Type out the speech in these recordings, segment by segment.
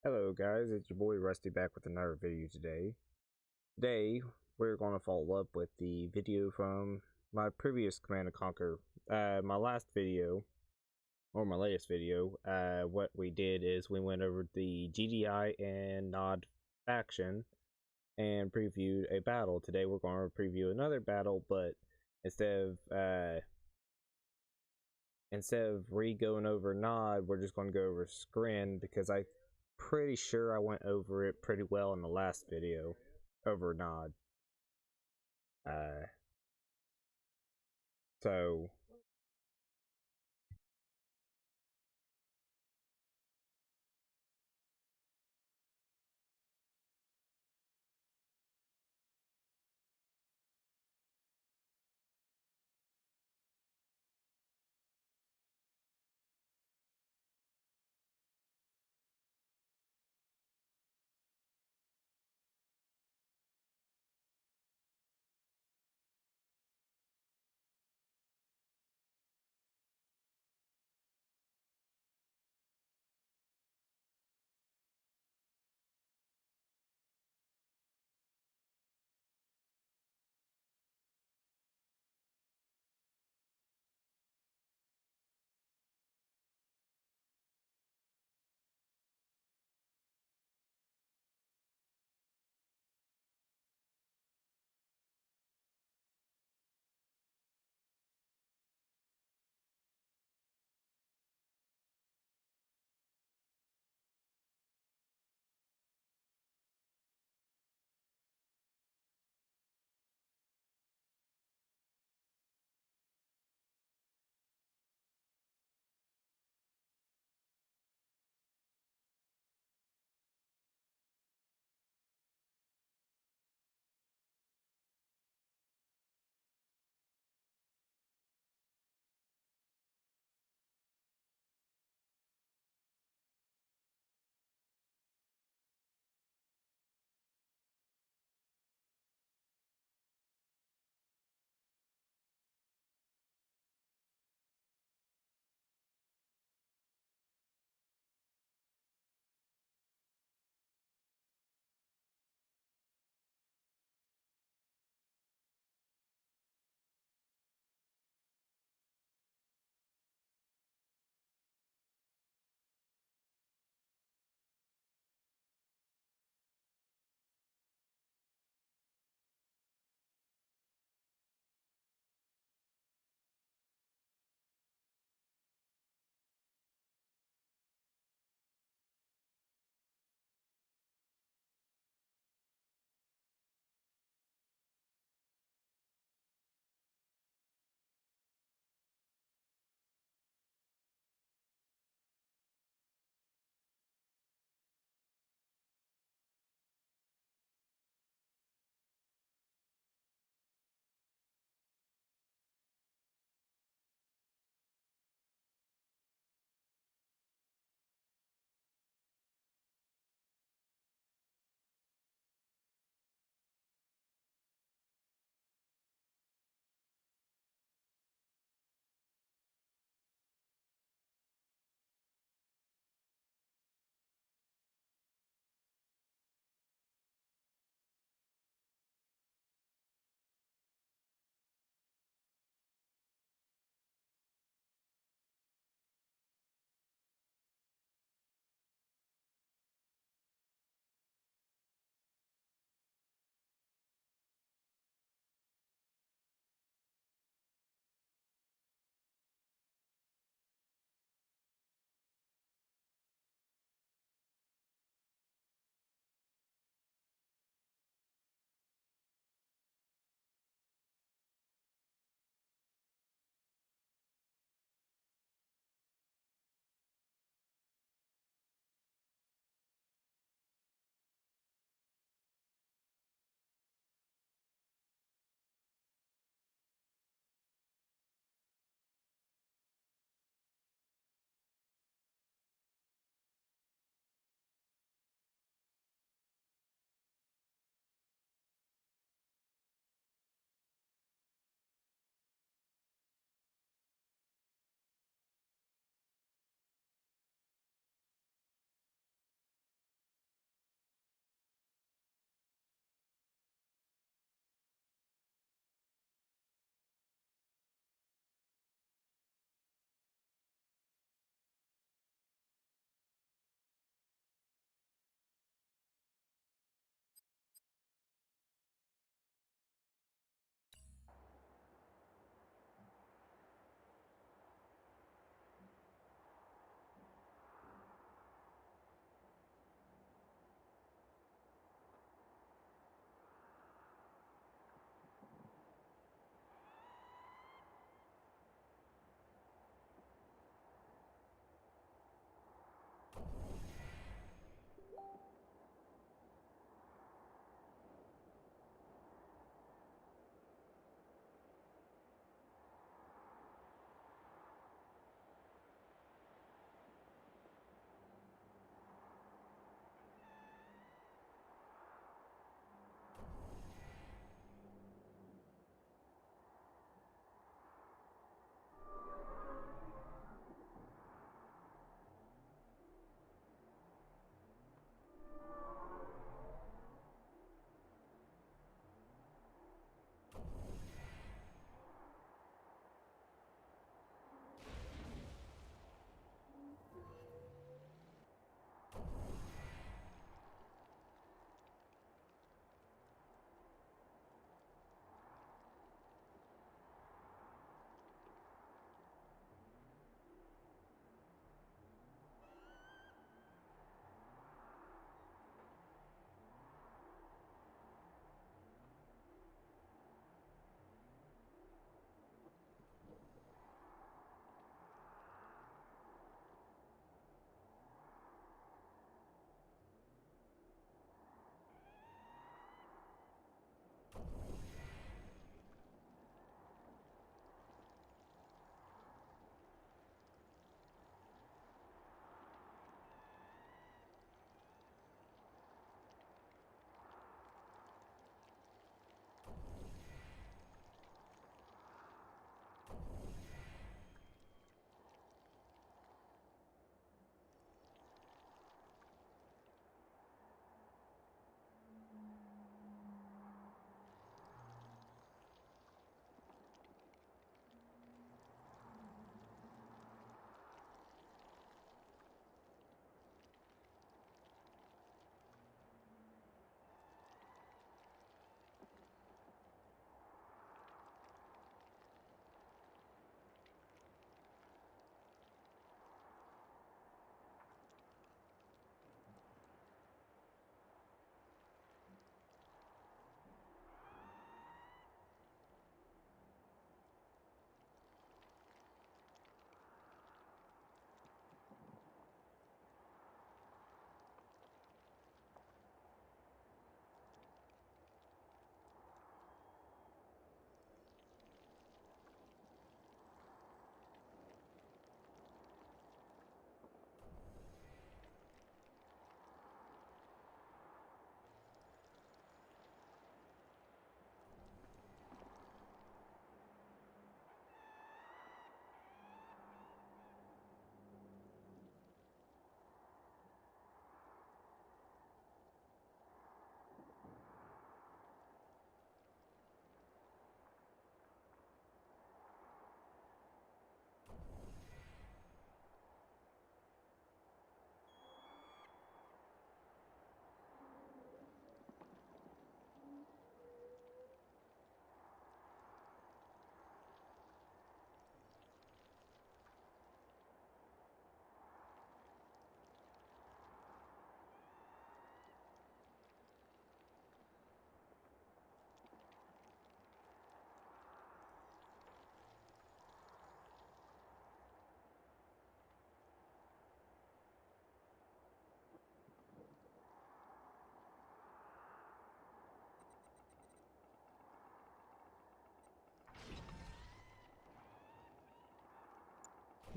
Hello guys, it's your boy Rusty back with another video today. Today, we're going to follow up with the video from my previous Command & Conquer. My last video, or my latest video, what we did is we went over the GDI and Nod faction and previewed a battle. Today we're going to preview another battle, but instead of re-going over Nod, we're just going to go over Scrin because I'm pretty sure I went over it pretty well in the last video over Nod. So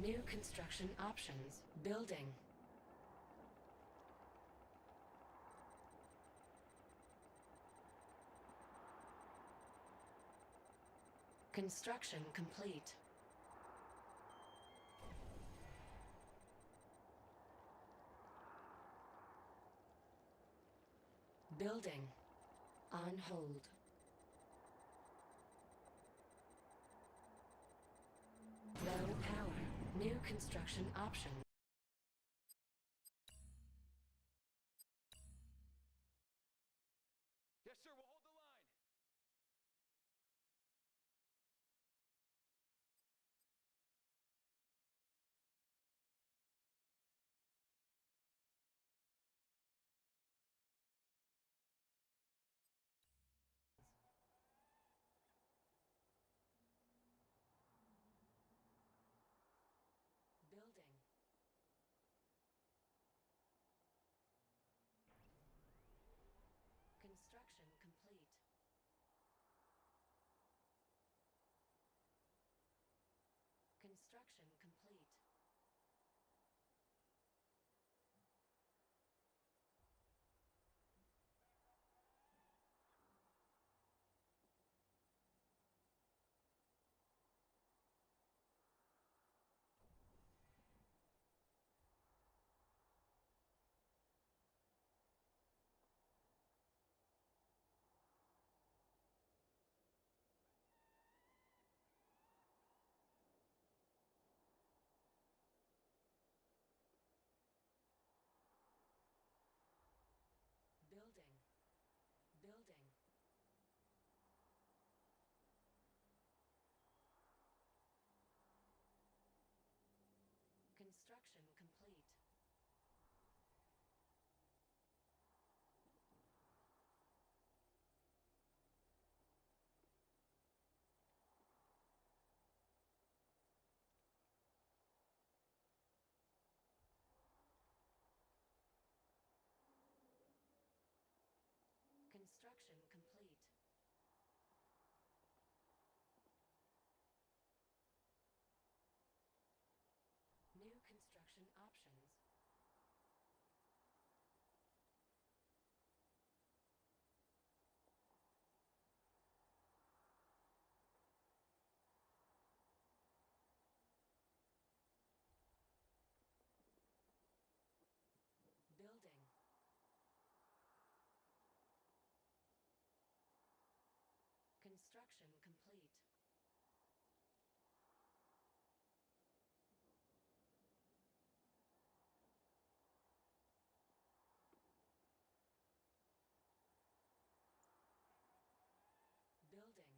New construction options. Building. Construction complete. Building. On hold. Low power. New construction options. Yes, sir, we'll hold the line. Building. Construction complete. Construction complete. Building. Building. Construction complete. Construction complete. New construction options. Building. Construction complete. Building.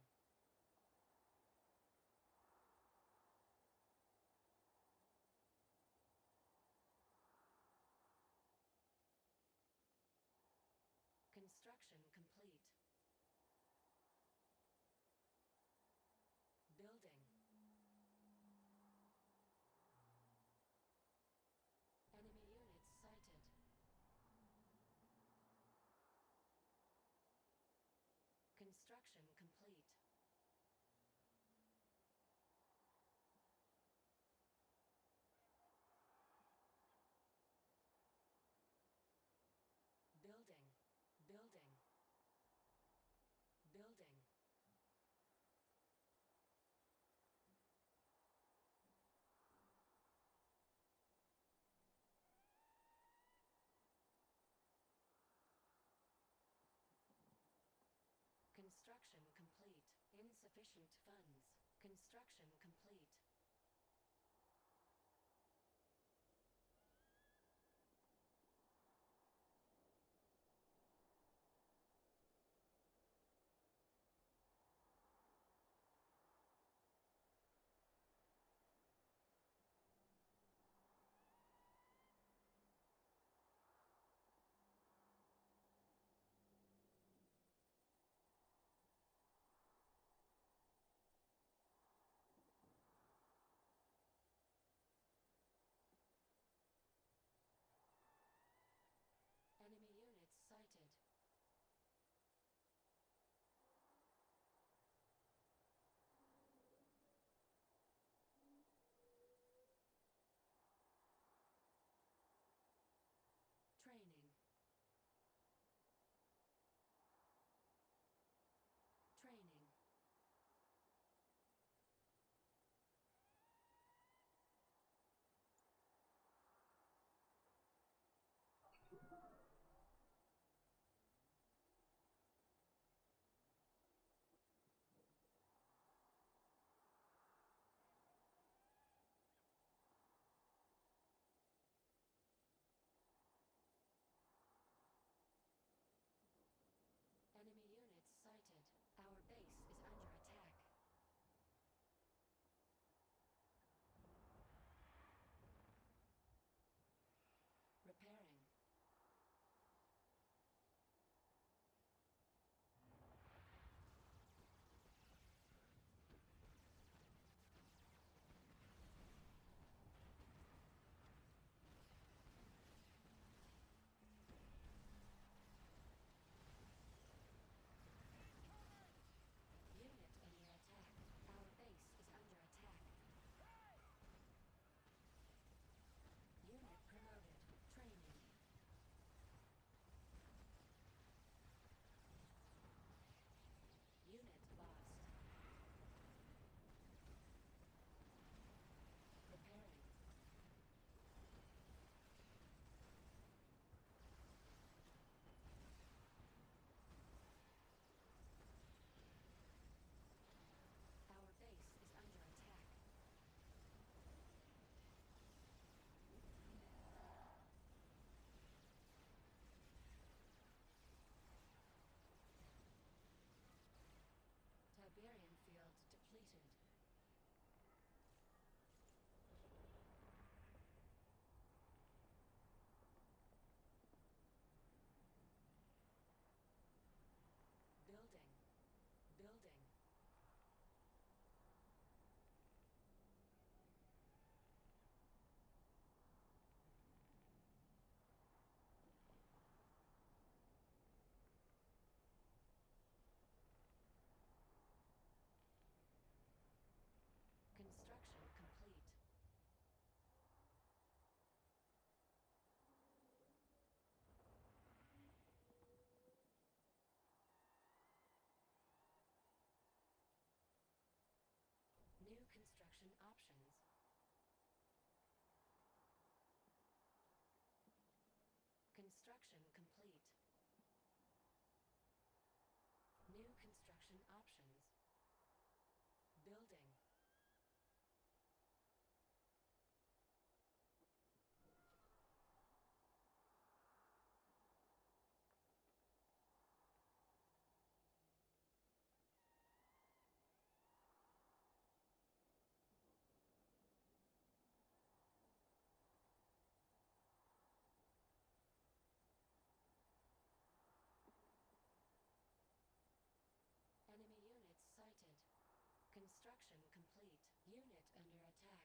Construction complete. Building. Enemy units sighted. Construction complete. Building. Building. Building. Construction complete. Insufficient funds. Construction complete. Construction complete. New construction options. Building. Enemy units sighted. Construction complete. Unit under attack.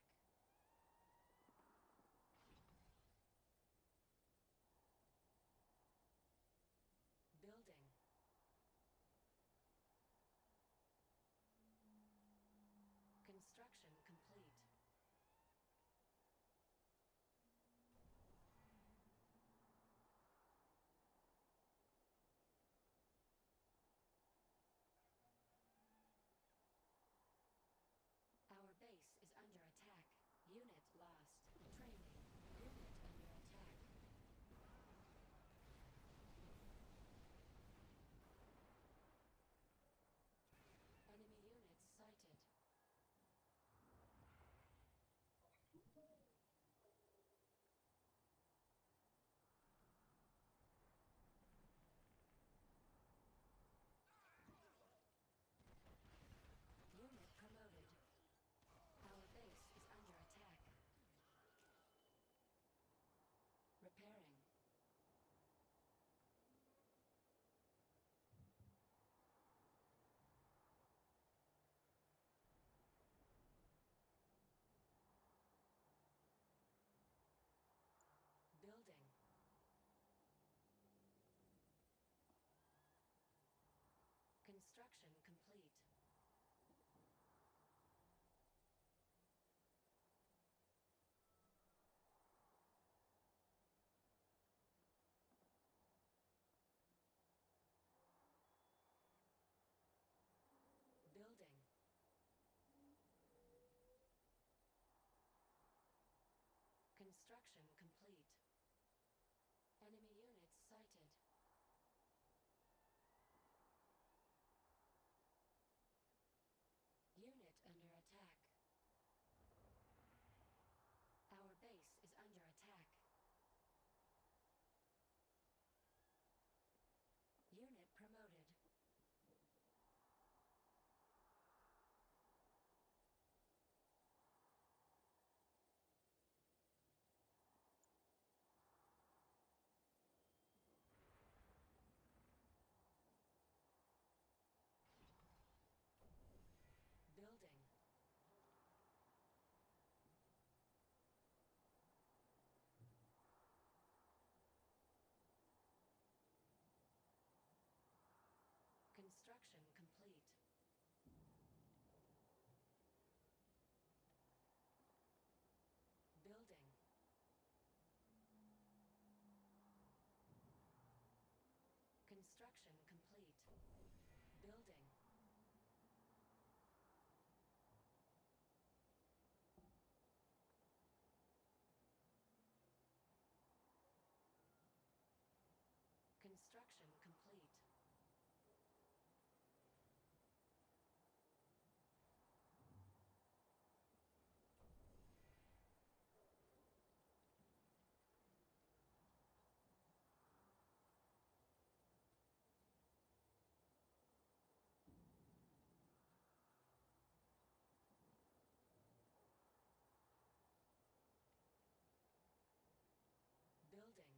Building. Construction complete. Our base is under attack. Unit lost. Training. Unit under attack. Enemy units sighted. Unit promoted. Our base is under attack. Repairing. Building. Construction complete. Building. Construction complete. Enemy units sighted. Unit under attack. Our base is under attack. Unit promoted. Building. Construction complete. Building. Construction complete. Building. Construction complete. Building.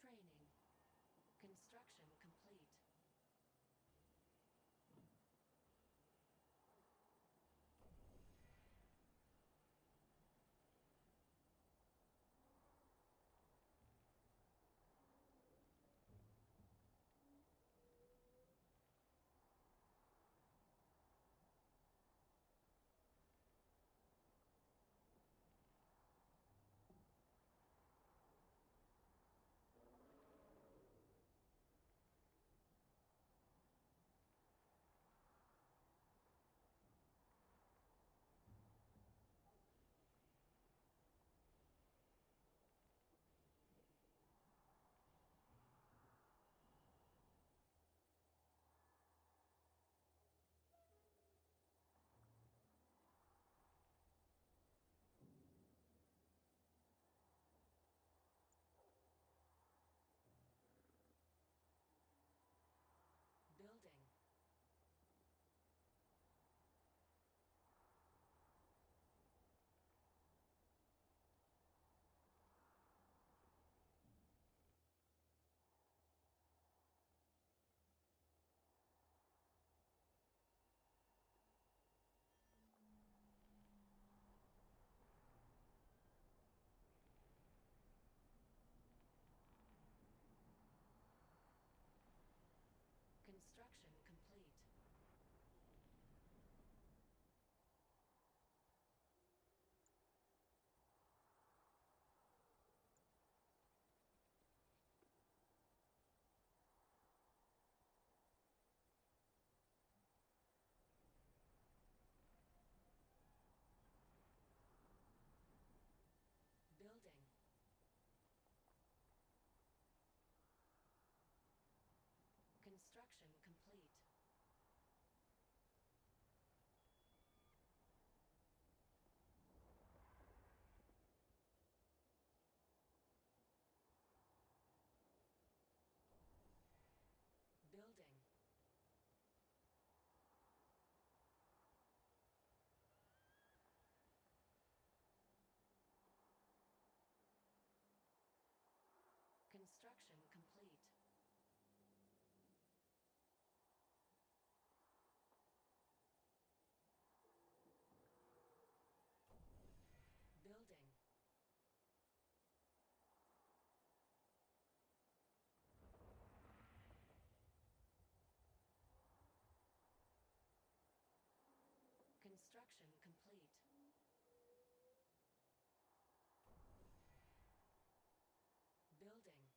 Training. Construction complete. Construction complete. Building.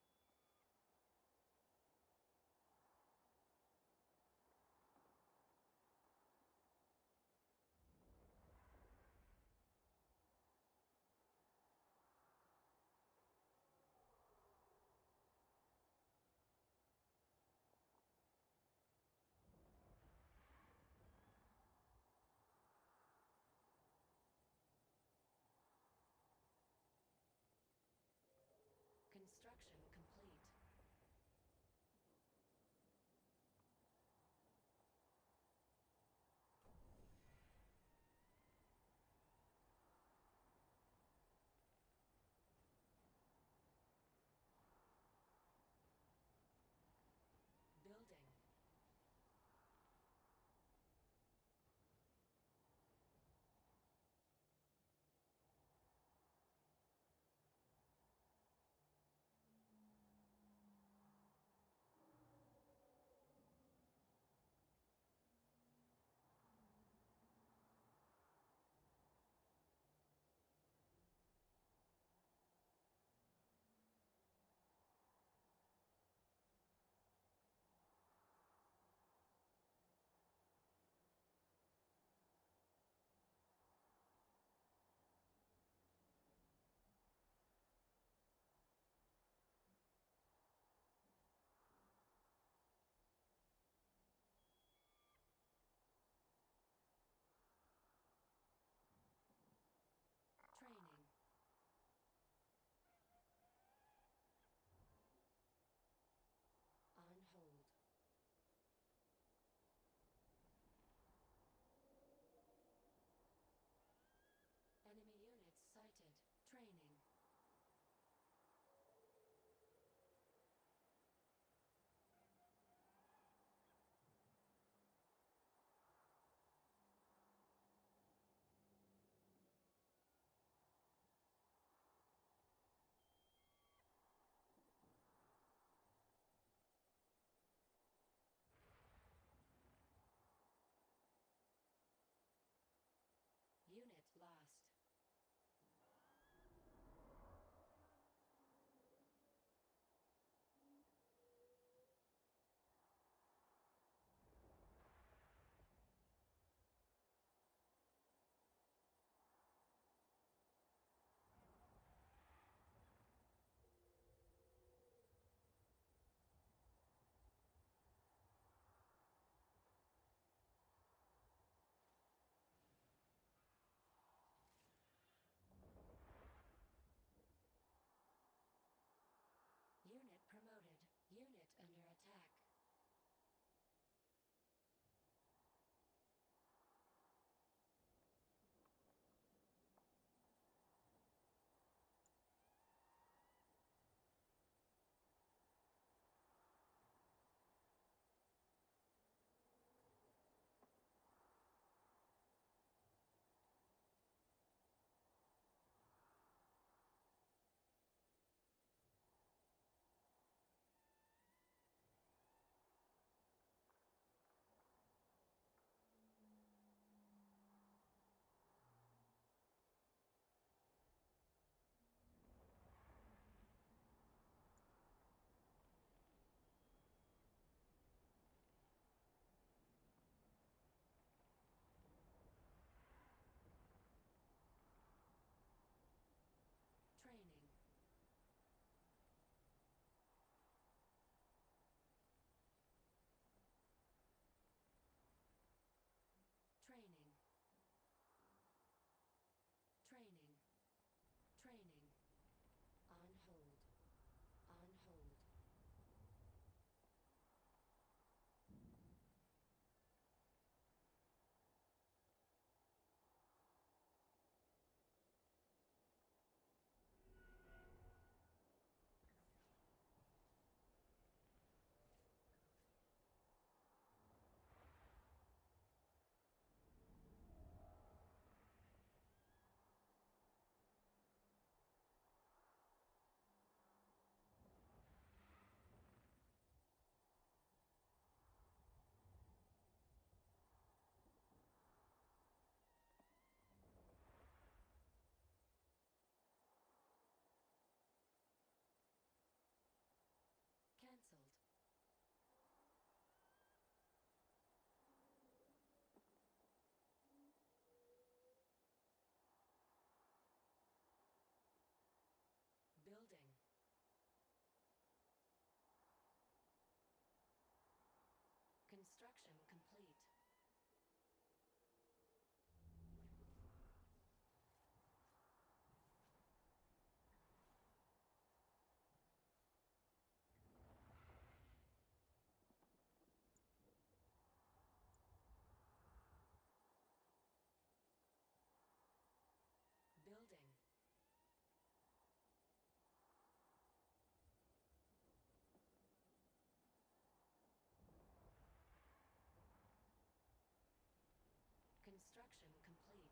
Construction complete.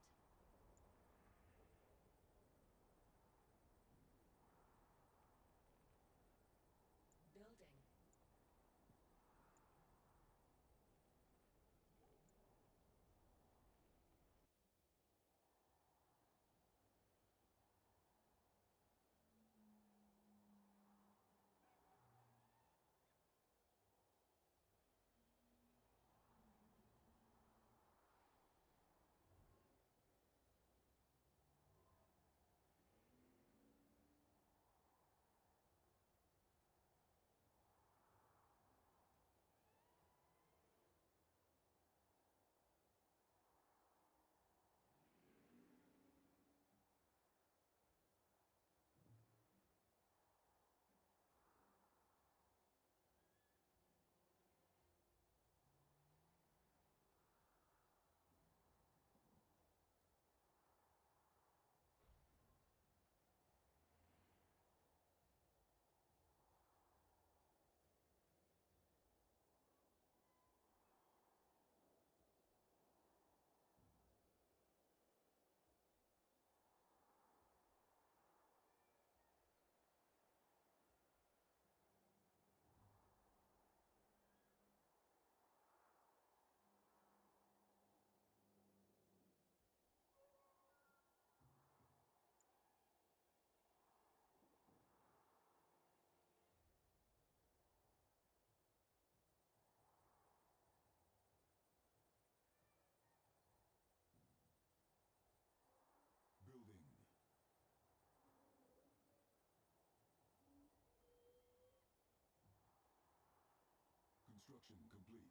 Building. Building. Construction complete.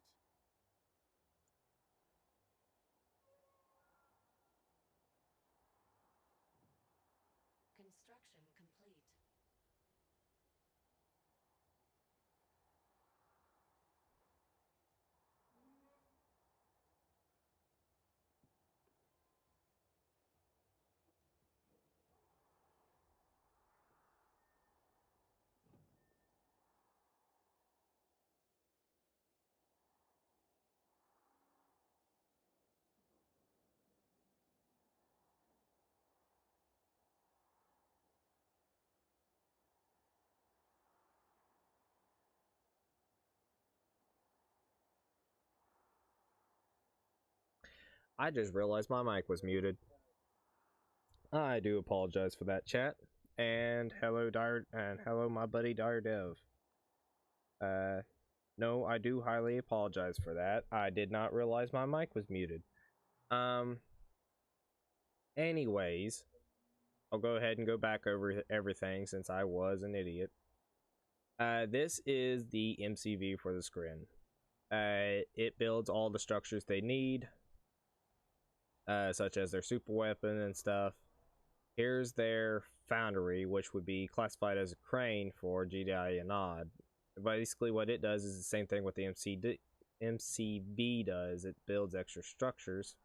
Construction complete. I just realized my mic was muted. I do apologize for that, chat. And hello, my buddy Dire Dev. No, I do highly apologize for that. I did not realize my mic was muted. Anyways, I'll go ahead and go back over everything since I was an idiot. This is the MCV for the Scrin. It builds all the structures they need, such as their super weapon and stuff. Here's their foundry, which would be classified as a crane for GDI and Nod. Basically, what it does is the same thing what the MCB does. It builds extra structures.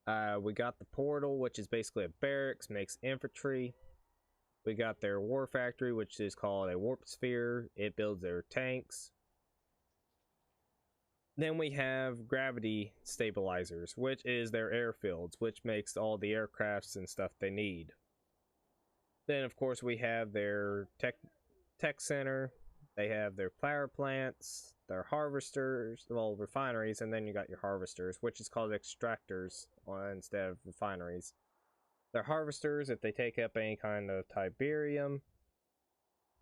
We got the portal, which is basically a barracks, makes infantry. We got their war factory, which is called a warp sphere. It builds their tanks. Then we have gravity stabilizers, which is their airfields, which makes all the aircrafts and stuff they need. Then, of course, we have their tech center. They have their power plants, their harvesters, well, refineries, and then you got your harvesters, which is called extractors instead of refineries. Their harvesters, if they take up any kind of tiberium,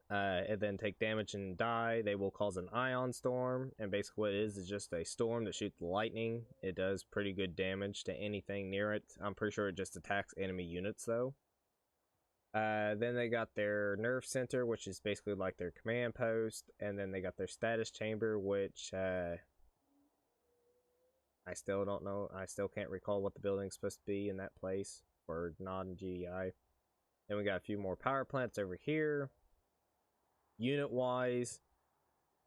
and then take damage and die, they will cause an ion storm. And basically what it is just a storm that shoots lightning. It does pretty good damage to anything near it. I'm pretty sure it just attacks enemy units though. Then they got their nerve center, which is basically like their command post. And then they got their status chamber, which I still don't know. I still can't recall what the building's supposed to be in that place for Nod and GEI. Then we got a few more power plants over here. Unit wise,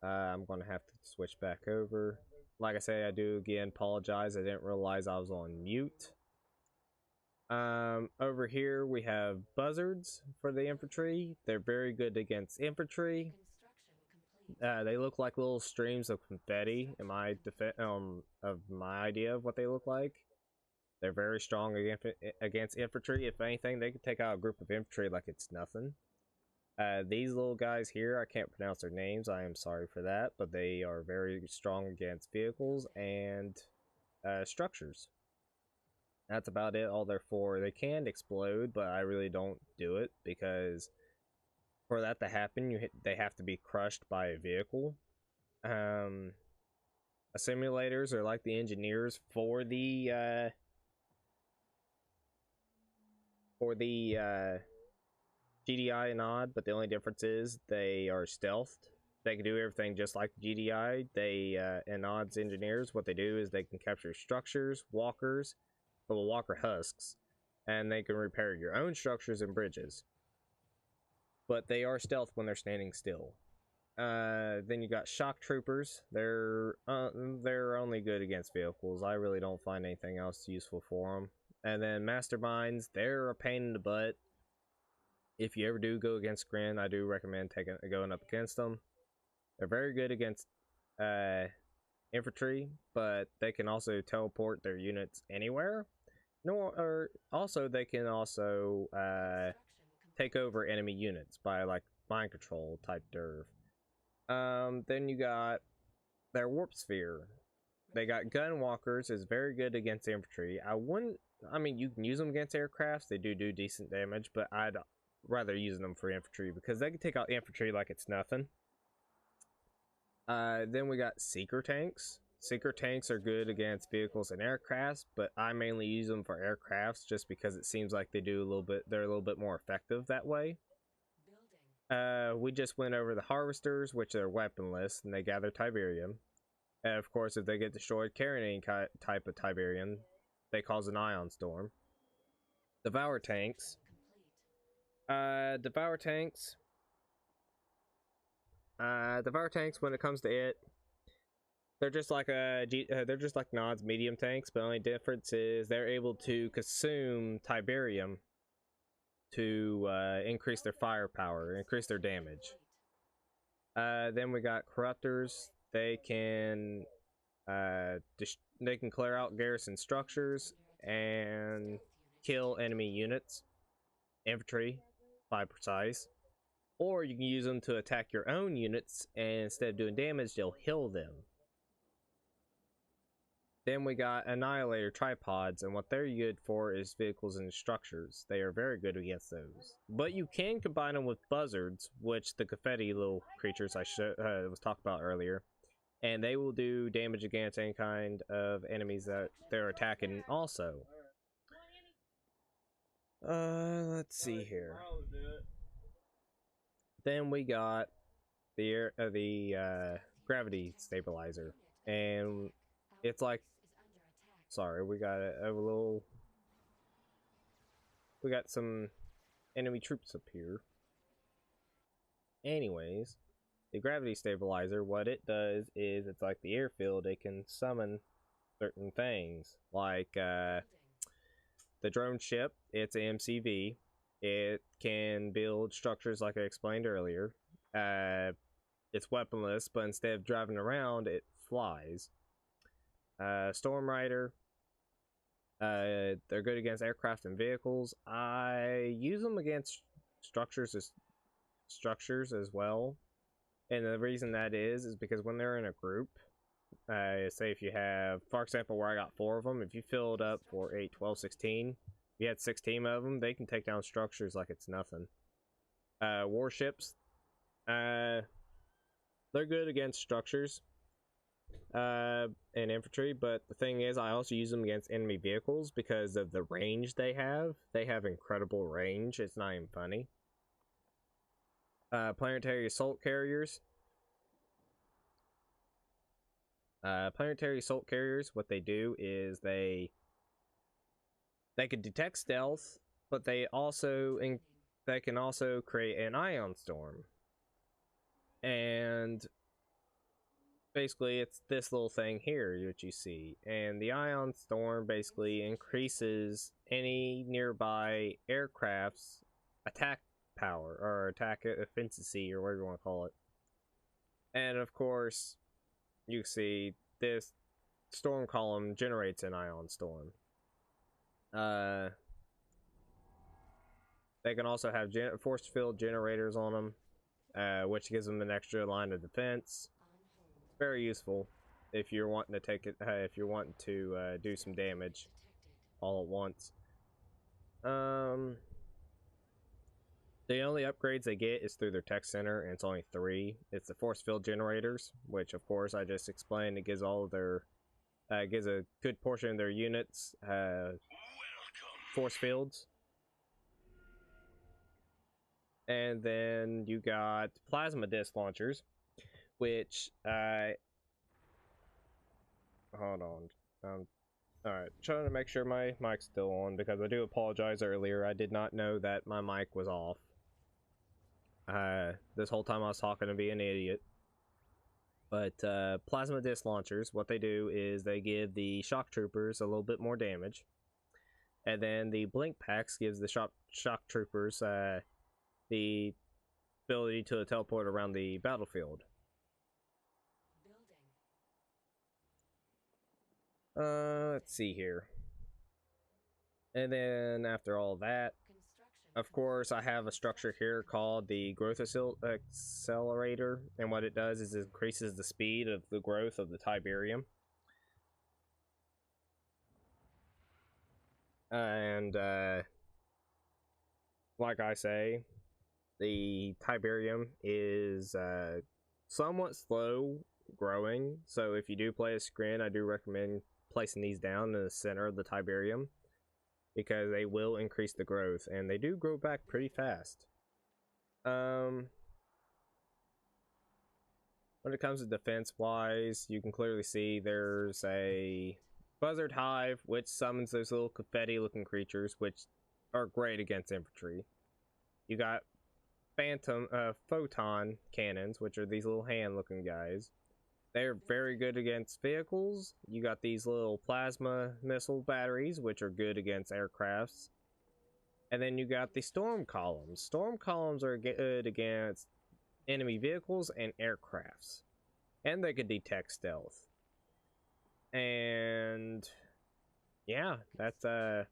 I'm gonna have to switch back over. Like I say, I do again apologize. I didn't realize I was on mute. Over here we have buzzards for the infantry. They're very good against infantry. Construction complete. They look like little streams of confetti. In my of my idea of what they look like. They're very strong against infantry. If anything, they could take out a group of infantry like it's nothing. These little guys here, I can't pronounce their names. I am sorry for that, but they are very strong against vehicles and structures. That's about it. All they're for. They can explode, but I really don't do it because for that to happen, they have to be crushed by a vehicle. Simulators are like the engineers for the GDI and Nod, but the only difference is they are stealthed. They can do everything just like GDI. And Nod's engineers, what they do is they can capture structures, walkers, well, walker husks, and they can repair your own structures and bridges. But they are stealth when they're standing still. Then you got shock troopers. They're only good against vehicles. I really don't find anything else useful for them. And then masterminds, they're a pain in the butt. If you ever do go against Scrin, I do recommend going up against them. They're very good against infantry, but they can also teleport their units anywhere. Also they can also take over enemy units by like mind control type derv. Then you got their warp sphere. They got gun walkers, is very good against infantry. I mean, you can use them against aircrafts. They do decent damage, but I'd rather use them for infantry because they can take out infantry like it's nothing. Then we got seeker tanks. Seeker tanks are good against vehicles and aircrafts, but I mainly use them for aircrafts just because it seems like they're a little bit more effective that way. We just went over the harvesters, which are weaponless, and they gather Tiberium. And of course, if they get destroyed carrying any type of Tiberium, they cause an ion storm. Devour tanks. Devour tanks, when it comes to it, they're just like Nod's medium tanks, but the only difference is they're able to consume Tiberium to increase their firepower, increase their damage. Then we got corruptors. They can clear out garrison structures and kill enemy units, infantry, by precise. Or you can use them to attack your own units, and instead of doing damage, they'll heal them. Then we got Annihilator tripods, and what they're good for is vehicles and structures. They are very good against those. But you can combine them with buzzards, which the confetti little creatures I was talking about earlier. And they will do damage against any kind of enemies that they're attacking also. Let's see here. Then we got the gravity stabilizer, and it's like, sorry, we got we got some enemy troops up here. Anyways, the gravity stabilizer, what it does is it's like the airfield. It can summon certain things, like the drone ship. It's an MCV. It can build structures like I explained earlier. It's weaponless, but instead of driving around, it flies. Storm Rider. They're good against aircraft and vehicles. I use them against structures as well. And the reason that is because when they're in a group, say if you have, for example, where I got 4 of them, if you filled up for 8, 12, 16, you had 16 of them, they can take down structures like it's nothing. Warships, they're good against structures and infantry, but the thing is, I also use them against enemy vehicles because of the range they have. They have incredible range. It's not even funny. Planetary assault carriers. Planetary assault carriers, what they do is they can detect stealth, but they can also create an ion storm. And basically it's this little thing here that you see, and the ion storm basically increases any nearby aircraft's attack power, or attack efficiency, or whatever you want to call it. And of course, you see this storm column generates an ion storm. They can also have force field generators on them, which gives them an extra line of defense. On hold. Very useful if you're wanting to take it. If you're wanting to do some damage Detected. all at once. The only upgrades they get is through their tech center, and it's only 3. It's the force field generators, which of course I just explained. It gives all of their gives a good portion of their units force fields. And then you got plasma disc launchers, which hold on. Alright, trying to make sure my mic's still on, because I do apologize earlier. I did not know that my mic was off. This whole time I was talking to be an idiot. But plasma disc launchers, what they do is they give the shock troopers a little bit more damage. And then the blink packs gives the shock troopers the ability to teleport around the battlefield. Building. Let's see here. And then after all that, of course, I have a structure here called the growth accelerator, and what it does is it increases the speed of the growth of the Tiberium. And like I say, the Tiberium is somewhat slow growing, so if you do play a Scrin, I do recommend placing these down in the center of the Tiberium, because they will increase the growth, and they do grow back pretty fast. When it comes to defense-wise, you can clearly see there's a Buzzard Hive, which summons those little confetti-looking creatures, which are great against infantry. You got photon cannons, which are these little hand-looking guys. They're very good against vehicles. You got these little plasma missile batteries, which are good against aircrafts. And then you got the storm columns. Storm columns are good against enemy vehicles and aircrafts. And they can detect stealth. And yeah, that's about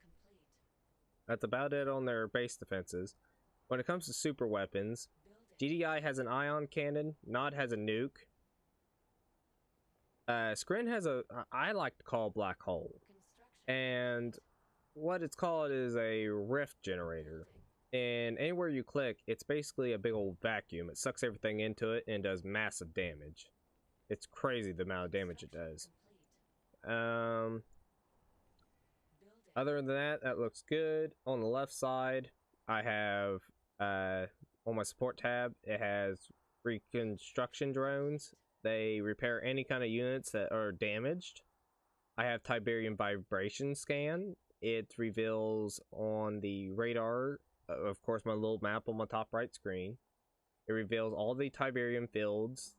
it on their base defenses. When it comes to super weapons, GDI has an ion cannon, Nod has a nuke. Scrin has I like to call black hole, and what it's called is a rift generator. And anywhere you click, it's basically a big old vacuum. It sucks everything into it and does massive damage. It's crazy the amount of damage it does. Other than that, that looks good. On the left side, I have on my support tab, it has reconstruction drones. They repair any kind of units that are damaged. I have Tiberium vibration scan. It reveals on the radar, of course, my little map on my top right screen. It reveals all the Tiberium fields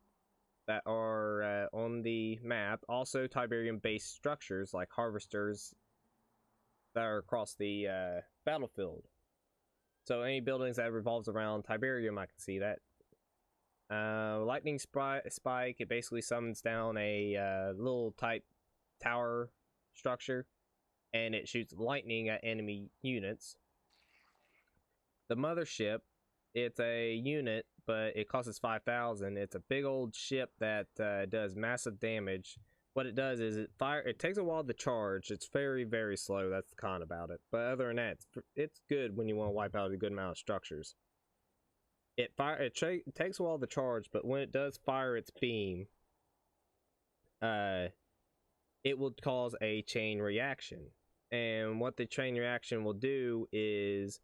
that are on the map. Also, Tiberium based structures like harvesters that are across the battlefield. So any buildings that revolves around Tiberium, I can see that. Lightning spike, it basically summons down a little type tower structure, and it shoots lightning at enemy units. The mothership, it's a unit, but it costs 5,000. It's a big old ship that does massive damage. What it does is it takes a while to charge. It's very, very slow. That's the con about it. But other than that, it's good when you want to wipe out a good amount of structures. It takes a while to charge, but when it does fire its beam, it will cause a chain reaction. And what the chain reaction will do is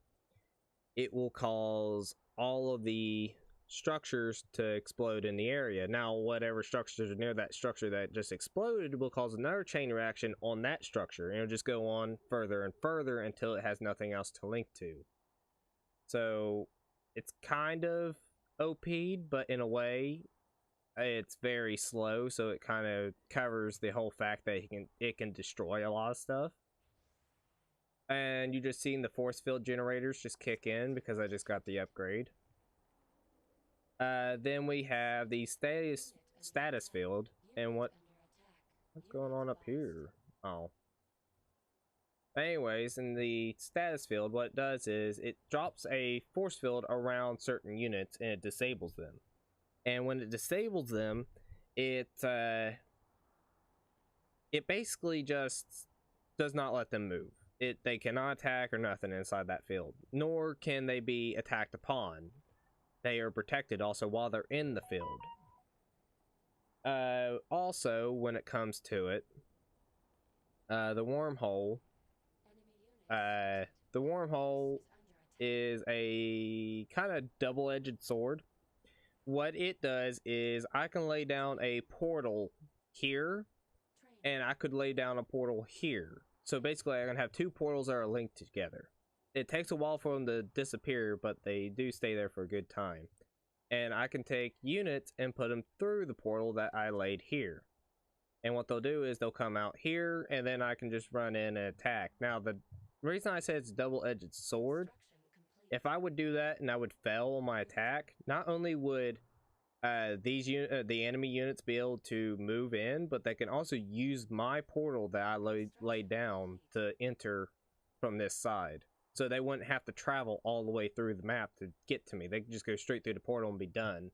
it will cause all of the structures to explode in the area. Now, whatever structures are near that structure that just exploded will cause another chain reaction on that structure, and it'll just go on further and further until it has nothing else to link to. So it's kind of OP'd, but in a way, it's very slow, so it kind of covers the whole fact that it can destroy a lot of stuff. And you just seen the force field generators just kick in because I just got the upgrade. Then we have the status field, and what's going on up here? Oh. Anyways, in the status field, what it does is it drops a force field around certain units and it disables them. And when it disables them, it basically just does not let them move. They cannot attack or nothing inside that field, nor can they be attacked upon. They are protected also while they're in the field. Also, when it comes to it, the wormhole is a kind of double-edged sword. What it does is I can lay down a portal here, and I could lay down a portal here. So basically, I can have two portals that are linked together. It takes a while for them to disappear, but they do stay there for a good time. And I can take units and put them through the portal that I laid here. And what they'll do is they'll come out here, and then I can just run in and attack. Now, the reason I said it's a double-edged sword, if I would do that and I would fail on my attack, not only would the enemy units be able to move in, but they can also use my portal that I laid down to enter from this side. So they wouldn't have to travel all the way through the map to get to me. They could just go straight through the portal and be done.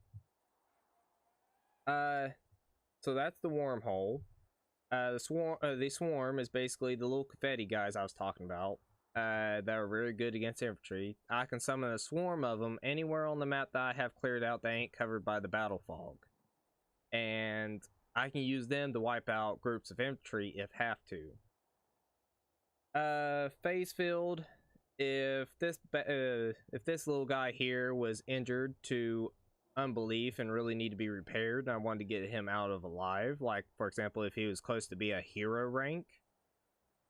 So that's the wormhole. The swarm is basically the little confetti guys I was talking about. That are very good against infantry. I can summon a swarm of them anywhere on the map that I have cleared out that ain't covered by the battle fog. And I can use them to wipe out groups of infantry if have to. Phase field. If this little guy here was injured to unbelief and really need to be repaired, and I wanted to get him out of alive, like for example if he was close to be a hero rank,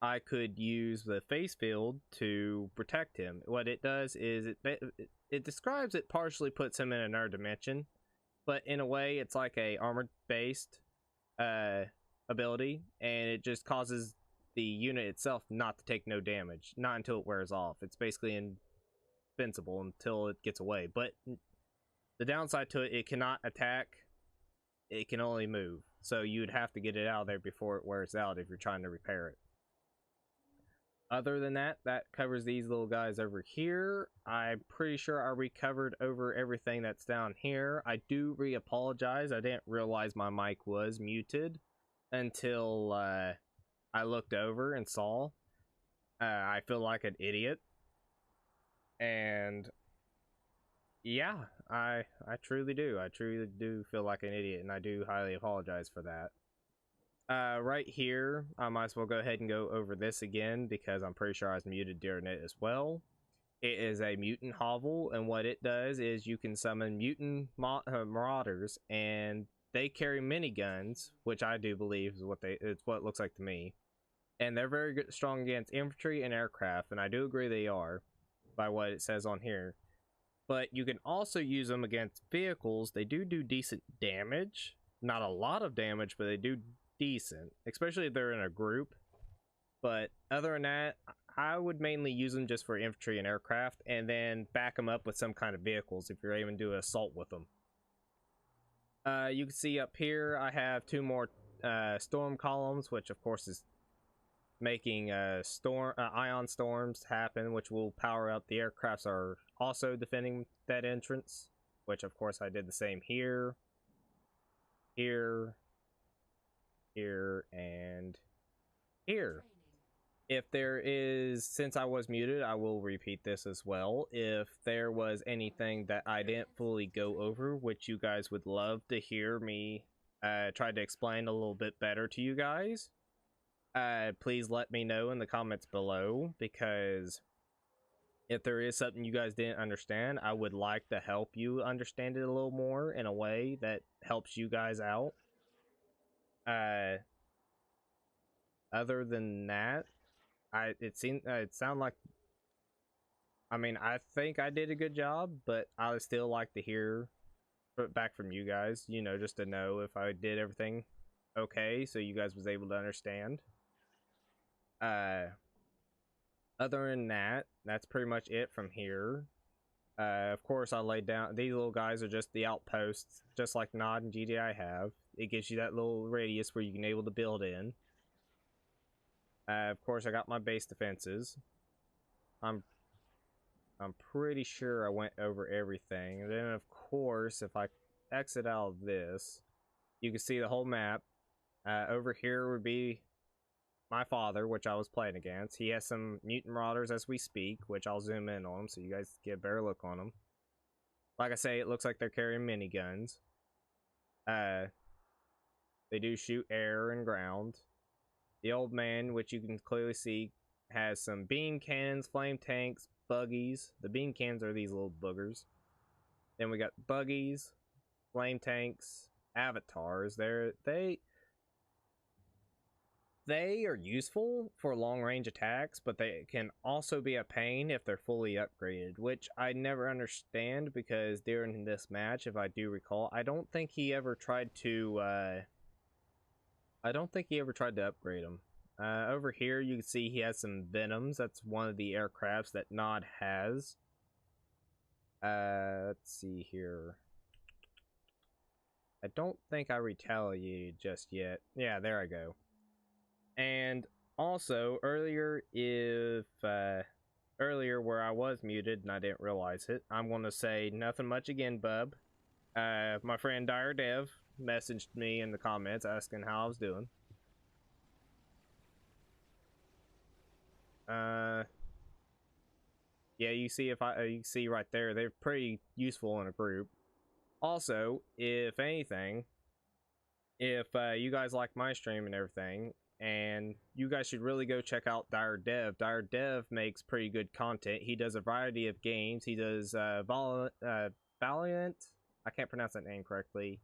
I could use the phase field to protect him. What it does is it describes it partially puts him in another dimension, but in a way it's like a armored based ability, and it just causes the unit itself not to take no damage, not until it wears off. It's basically invincible until it gets away. But the downside to it, it cannot attack, it can only move. So you'd have to get it out of there before it wears out if you're trying to repair it. Other than that, that covers these little guys over here. I'm pretty sure I recovered over everything that's down here. I do apologize. I didn't realize my mic was muted until I looked over and saw. I feel like an idiot. And yeah, I truly do. I truly do feel like an idiot, and I do highly apologize for that. Right here, I might as well go ahead and go over this again because I'm pretty sure I was muted during it as well. It is a mutant hovel, and what it does is you can summon mutant marauders, and they carry miniguns, which I do believe is it's what it looks like to me. And they're very good, strong against infantry and aircraft, and I do agree they are by what it says on here. But you can also use them against vehicles. They do decent damage, not a lot of damage, but they do decent, especially if they're in a group. But other than that, I would mainly use them just for infantry and aircraft, and then back them up with some kind of vehicles if you're aiming to do an assault with them. You can see up here I have two more storm columns, which of course is making ion storms happen, which will power up. The aircrafts are also defending that entrance, which of course I did the same here, and here. If there is, since I was muted, I will repeat this as well. If there was anything that I didn't fully go over, which you guys would love to hear me try to explain a little bit better to you guys, please let me know in the comments below, because if there is something you guys didn't understand, I would like to help you understand it a little more in a way that helps you guys out. Other than that, it sounded like, I mean, I think I did a good job, but I would still like to hear back from you guys, you know, just to know if I did everything okay, so you guys was able to understand. Other than that, that's pretty much it from here. Of course, I laid down. These little guys are just the outposts, just like Nod and GDI have. It gives you that little radius where you can able to build in. Of course, I got my base defenses. I'm pretty sure I went over everything. And then, of course, if I exit out of this, you can see the whole map. Over here would be my father, which I was playing against. He has some mutant marauders as we speak, which I'll zoom in on them so you guys get a better look on them. Like I say, it looks like they're carrying miniguns. They do shoot air and ground. The old man, which you can clearly see, has some beam cannons, flame tanks, buggies. The beam cannons are these little boogers. Then we got buggies, flame tanks, avatars. They are useful for long range attacks, but they can also be a pain if they're fully upgraded, which I never understand because during this match, if I do recall, I don't think he ever tried to upgrade them. Over here, you can see he has some Venoms. That's one of the aircrafts that Nod has. Let's see here. I don't think I retaliated just yet. Yeah, there I go. And also, earlier where I was muted and I didn't realize it, I'm going to say nothing much again, bub. My friend Dire Dev messaged me in the comments asking how I was doing. Yeah, you see you see right there, they're pretty useful in a group. Also, if anything, if you guys like my stream and everything, and you guys should really go check out Dire Dev. Dire Dev makes pretty good content. He does a variety of games. He does Valiant. I can't pronounce that name correctly.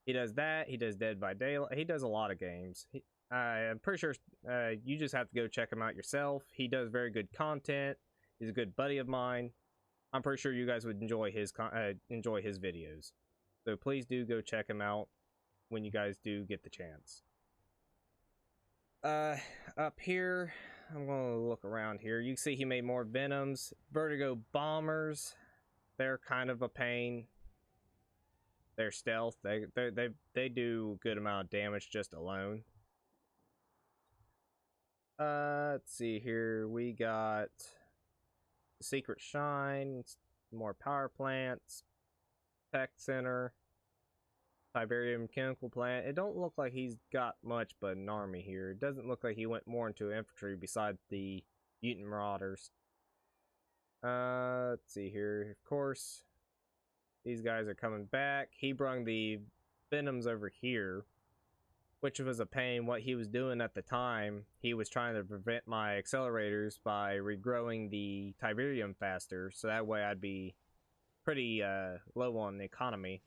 He does that. He does Dead by Daylight. He does a lot of games. I'm pretty sure you just have to go check him out yourself. He does very good content. He's a good buddy of mine. I'm pretty sure you guys would enjoy his videos. So please do go check him out when you guys do get the chance. Up here, I'm gonna look around here. You can see he made more Venoms. Vertigo bombers, they're kind of a pain. They're stealth. They do a good amount of damage just alone. Let's see here. We got the Secret Shine, more power plants, tech center, Tiberium chemical plant. It don't look like he's got much but an army here. It doesn't look like he went more into infantry besides the mutant marauders. Let's see here. Of course, these guys are coming back. He brung the Venoms over here, which was a pain. What he was doing at the time, he was trying to prevent my accelerators by regrowing the Tiberium faster, so that way I'd be pretty low on the economy.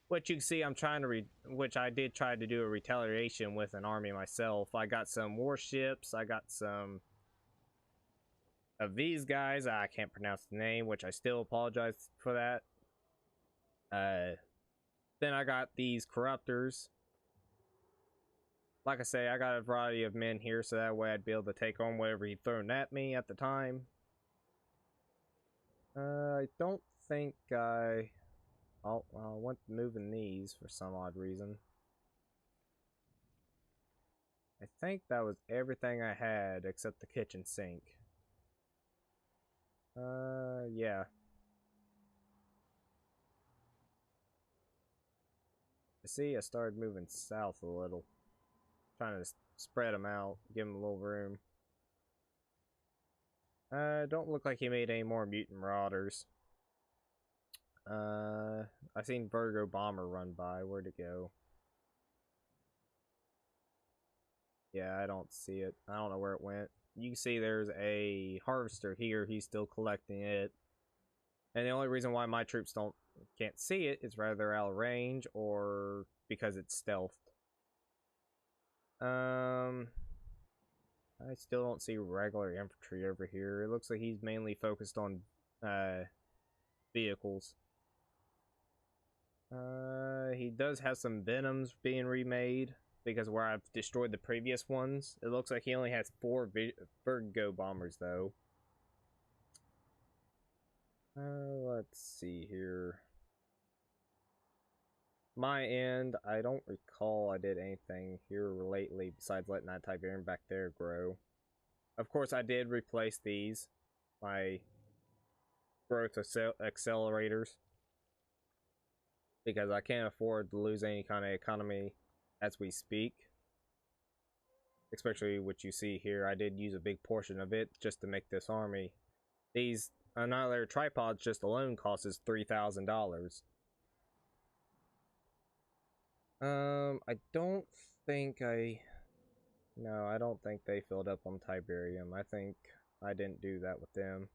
Which you can see I'm trying to which I did try to do a retaliation with an army myself. I got some warships, I got some of these guys, I can't pronounce the name, which I still apologize for that. Then I got these corruptors. Like I say, I got a variety of men here, so that way I'd be able to take on whatever he'd thrown at me at the time. I don't think I went moving these for some odd reason. I think that was everything I had except the kitchen sink. Yeah. See, I started moving south a little. Trying to spread them out, give them a little room. Don't look like he made any more mutant marauders. I seen Vertigo Bomber run by. Where'd it go? Yeah, I don't see it. I don't know where it went. You can see there's a harvester here. He's still collecting it. And the only reason why my troops can't see it is rather they're out of range or because it's stealthed. I still don't see regular infantry over here. It looks like he's mainly focused on vehicles. He does have some Venoms being remade because where I've destroyed the previous ones. It looks like he only has 4 Vertigo bombers though. Let's see here. My end, I don't recall I did anything here lately besides letting that Tiberium back there grow. Of course, I did replace these, my growth accelerators, because I can't afford to lose any kind of economy as we speak. Especially what you see here, I did use a big portion of it just to make this army. These annihilator tripods just alone cost us $3,000. I don't think no, I don't think they filled up on Tiberium. I think I didn't do that with them.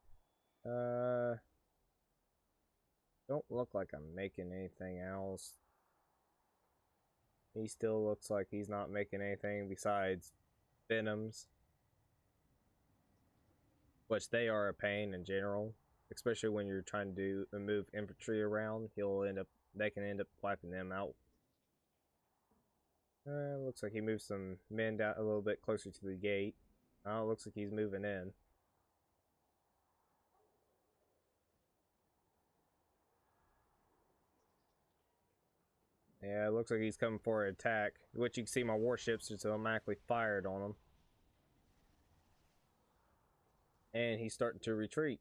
Don't look like I'm making anything else. He still looks like he's not making anything besides Venoms, which they are a pain in general, especially when you're trying to move infantry around. They can end up wiping them out. Looks like he moved some men down a little bit closer to the gate. Oh, looks like he's moving in. Yeah, it looks like he's coming for an attack, which you can see my warships just automatically fired on him. And he's starting to retreat.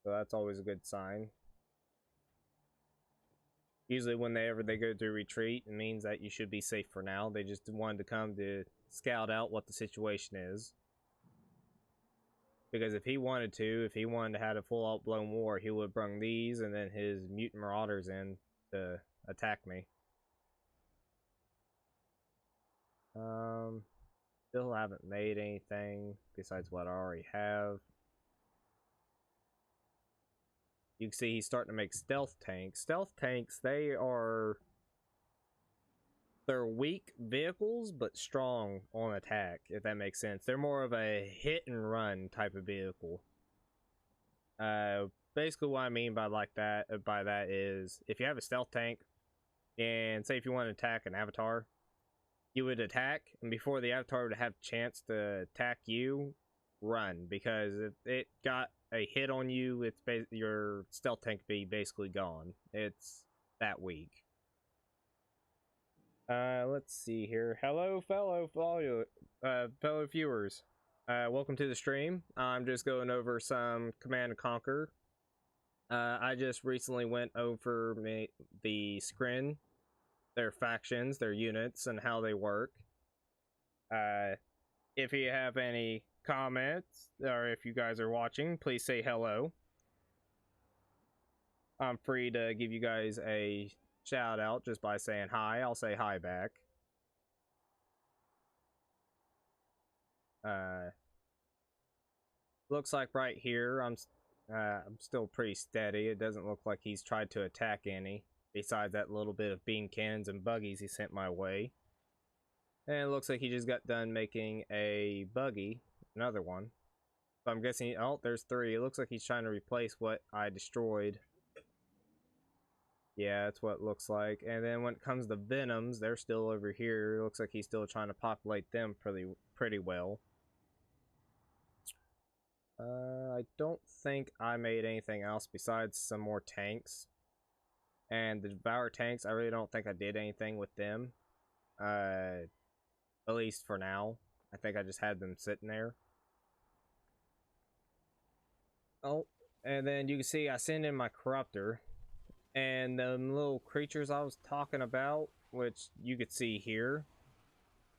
So that's always a good sign. Usually whenever they go to retreat, it means that you should be safe for now. They just wanted to come to scout out what the situation is. Because if he wanted to have a full-out blown war, he would have brung these and then his mutant marauders in to attack me. Still haven't made anything besides what I already have. You can see he's starting to make stealth tanks. Stealth tanks, they're weak vehicles, but strong on attack, if that makes sense. They're more of a hit and run type of vehicle. Basically what I mean by that is if you have a stealth tank, and say if you want to attack an avatar, you would attack, and before the avatar would have a chance to attack you, run, because if it got a hit on you, your stealth tank be basically gone. It's that weak. Let's see here. Hello, fellow viewers. Welcome to the stream. I'm just going over some Command & Conquer. I just recently went over the Scrin, their factions, their units, and how they work. If you have any comments, or if you guys are watching, please say hello. I'm free to give you guys a shout out just by saying hi. I'll say hi back. Looks like right here I'm still pretty steady. It doesn't look like he's tried to attack any, besides that little bit of beam cannons and buggies he sent my way. And it looks like he just got done making a buggy, another one. So I'm guessing, oh, there's 3. It looks like he's trying to replace what I destroyed. Yeah, that's what it looks like. And then when it comes to Venoms, they're still over here. It looks like he's still trying to populate them pretty well. I don't think I made anything else besides some more tanks. And the Devour tanks, I really don't think I did anything with them. At least for now. I think I just had them sitting there. Oh, and then you can see I send in my Corruptor. And the little creatures I was talking about, which you could see here,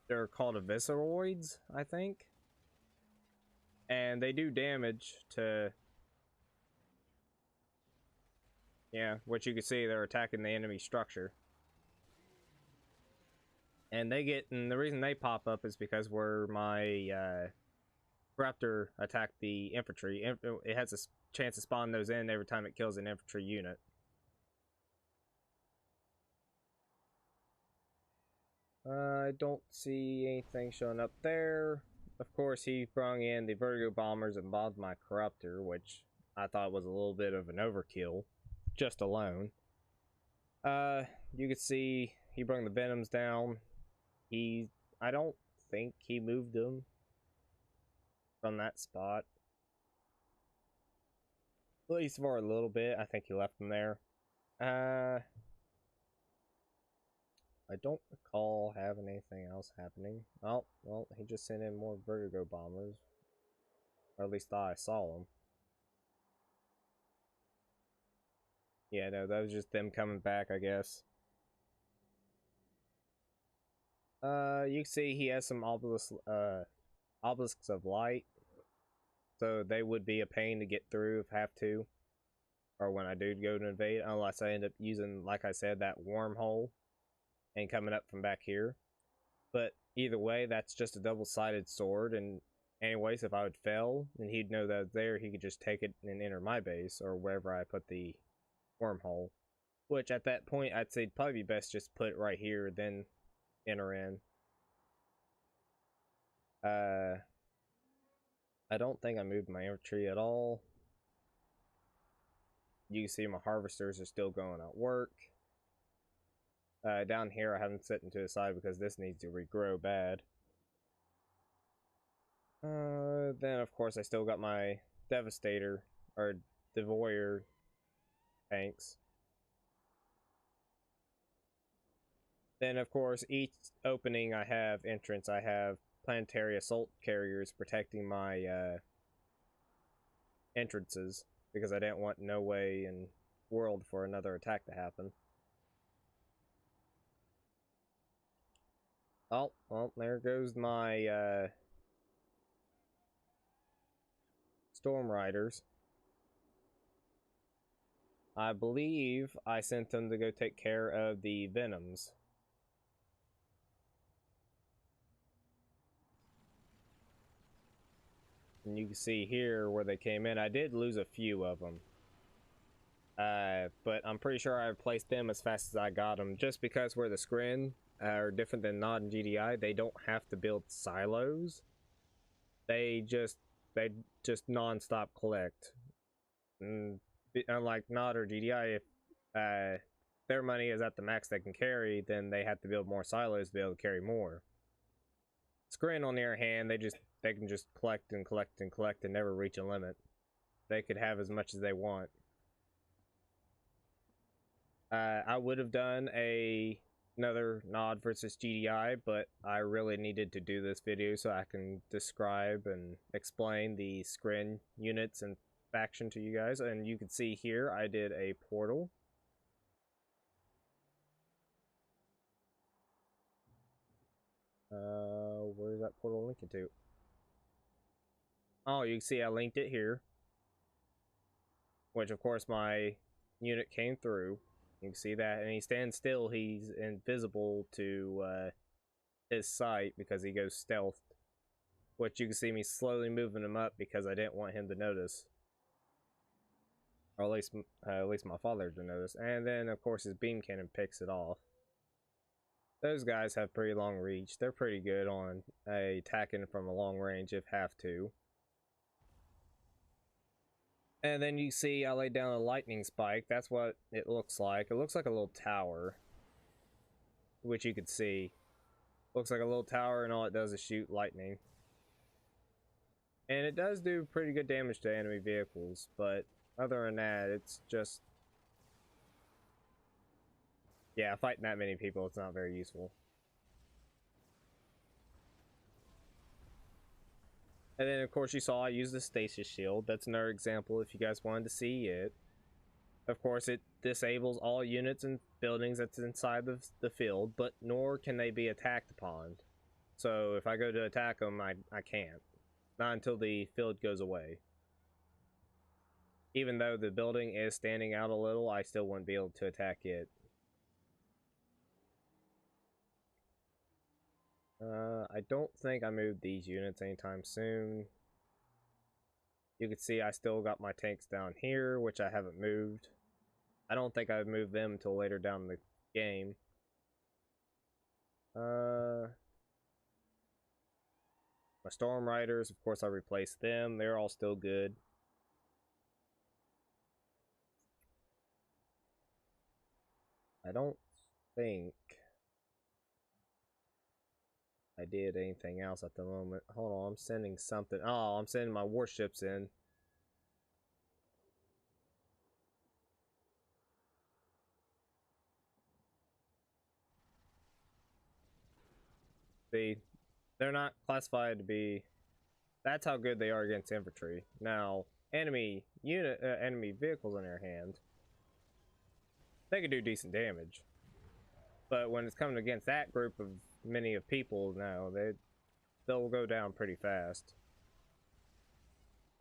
they're called Evisceroids, I think. And they do damage to... Yeah, which you can see they're attacking the enemy structure. And the reason they pop up is because where my Raptor attacked the infantry, it has a chance to spawn those in every time it kills an infantry unit. I don't see anything showing up there. Of course, he brung in the Vertigo Bombers and bombed my Corruptor, which I thought was a little bit of an overkill, just alone. You can see he brung the Venoms down. I don't think he moved them from that spot. At least for a little bit. I think he left them there. I don't recall having anything else happening. Oh, well, he just sent in more Vertigo bombers. Or at least I saw them. Yeah, no, that was just them coming back, I guess. You can see he has some obelisks of light. So they would be a pain to get through if I have to. Or when I do go to invade, unless I end up using, like I said, that wormhole and coming up from back here. But either way, that's just a double-sided sword, and anyways, if I would fail, and he'd know that it's there, he could just take it and enter my base, or wherever I put the wormhole. Which, at that point, I'd say it'd probably be best just put it right here, then enter in. I don't think I moved my infantry at all. You can see my harvesters are still going at work. Down here, I haven't set them to the side because this needs to regrow bad. Then, of course, I still got my Devastator, or Devoyer tanks. Then, of course, each opening I have entrance, I have planetary assault carriers protecting my entrances, because I didn't want no way in world for another attack to happen. Oh, well, there goes my Storm Riders. I believe I sent them to go take care of the Venoms. And you can see here where they came in. I did lose a few of them. But I'm pretty sure I replaced them as fast as I got them. Just because where the Scrin are different than Nod and GDI, they don't have to build silos. They just non-stop collect. And unlike Nod or GDI, if their money is at the max they can carry, then they have to build more silos to be able to carry more. Scrin, on the other hand, they can just collect and collect and collect and never reach a limit. They could have as much as they want. I would have done another Nod versus GDI, but I really needed to do this video so I can describe and explain the Scrin units and faction to you guys. And you can see here I did a portal. Where's that portal linking to? Oh, you can see I linked it here, which of course my unit came through. You can see that, and he stands still. He's invisible to his sight because he goes stealth, which you can see me slowly moving him up because I didn't want him to notice, or at least my father to notice. And then of course his beam cannon picks it off. Those guys have pretty long reach. They're pretty good on attacking from a long range if have to. And then you see I laid down a lightning spike. That's what it looks like. It looks like a little tower, which you could see. Looks like a little tower, and all it does is shoot lightning. And it does do pretty good damage to enemy vehicles, but other than that, it's just... yeah, fighting that many people, it's not very useful. And then, of course, you saw I used the stasis shield. That's another example if you guys wanted to see it. Of course, it disables all units and buildings that's inside the field, but nor can they be attacked upon. So if I go to attack them, I can't. Not until the field goes away. Even though the building is standing out a little, I still wouldn't be able to attack it. I don't think I moved these units anytime soon. You can see I still got my tanks down here, which I haven't moved. I don't think I've moved them until later down the game. My Storm Riders, of course I replaced them. They're all still good. I don't think I did anything else at the moment. Hold on, I'm sending something. Oh, I'm sending my warships in. See, they're not classified to be. That's how good they are against infantry. Now, enemy vehicles in their hand, they can do decent damage. But when it's coming against that group of many of people, now they'll go down pretty fast.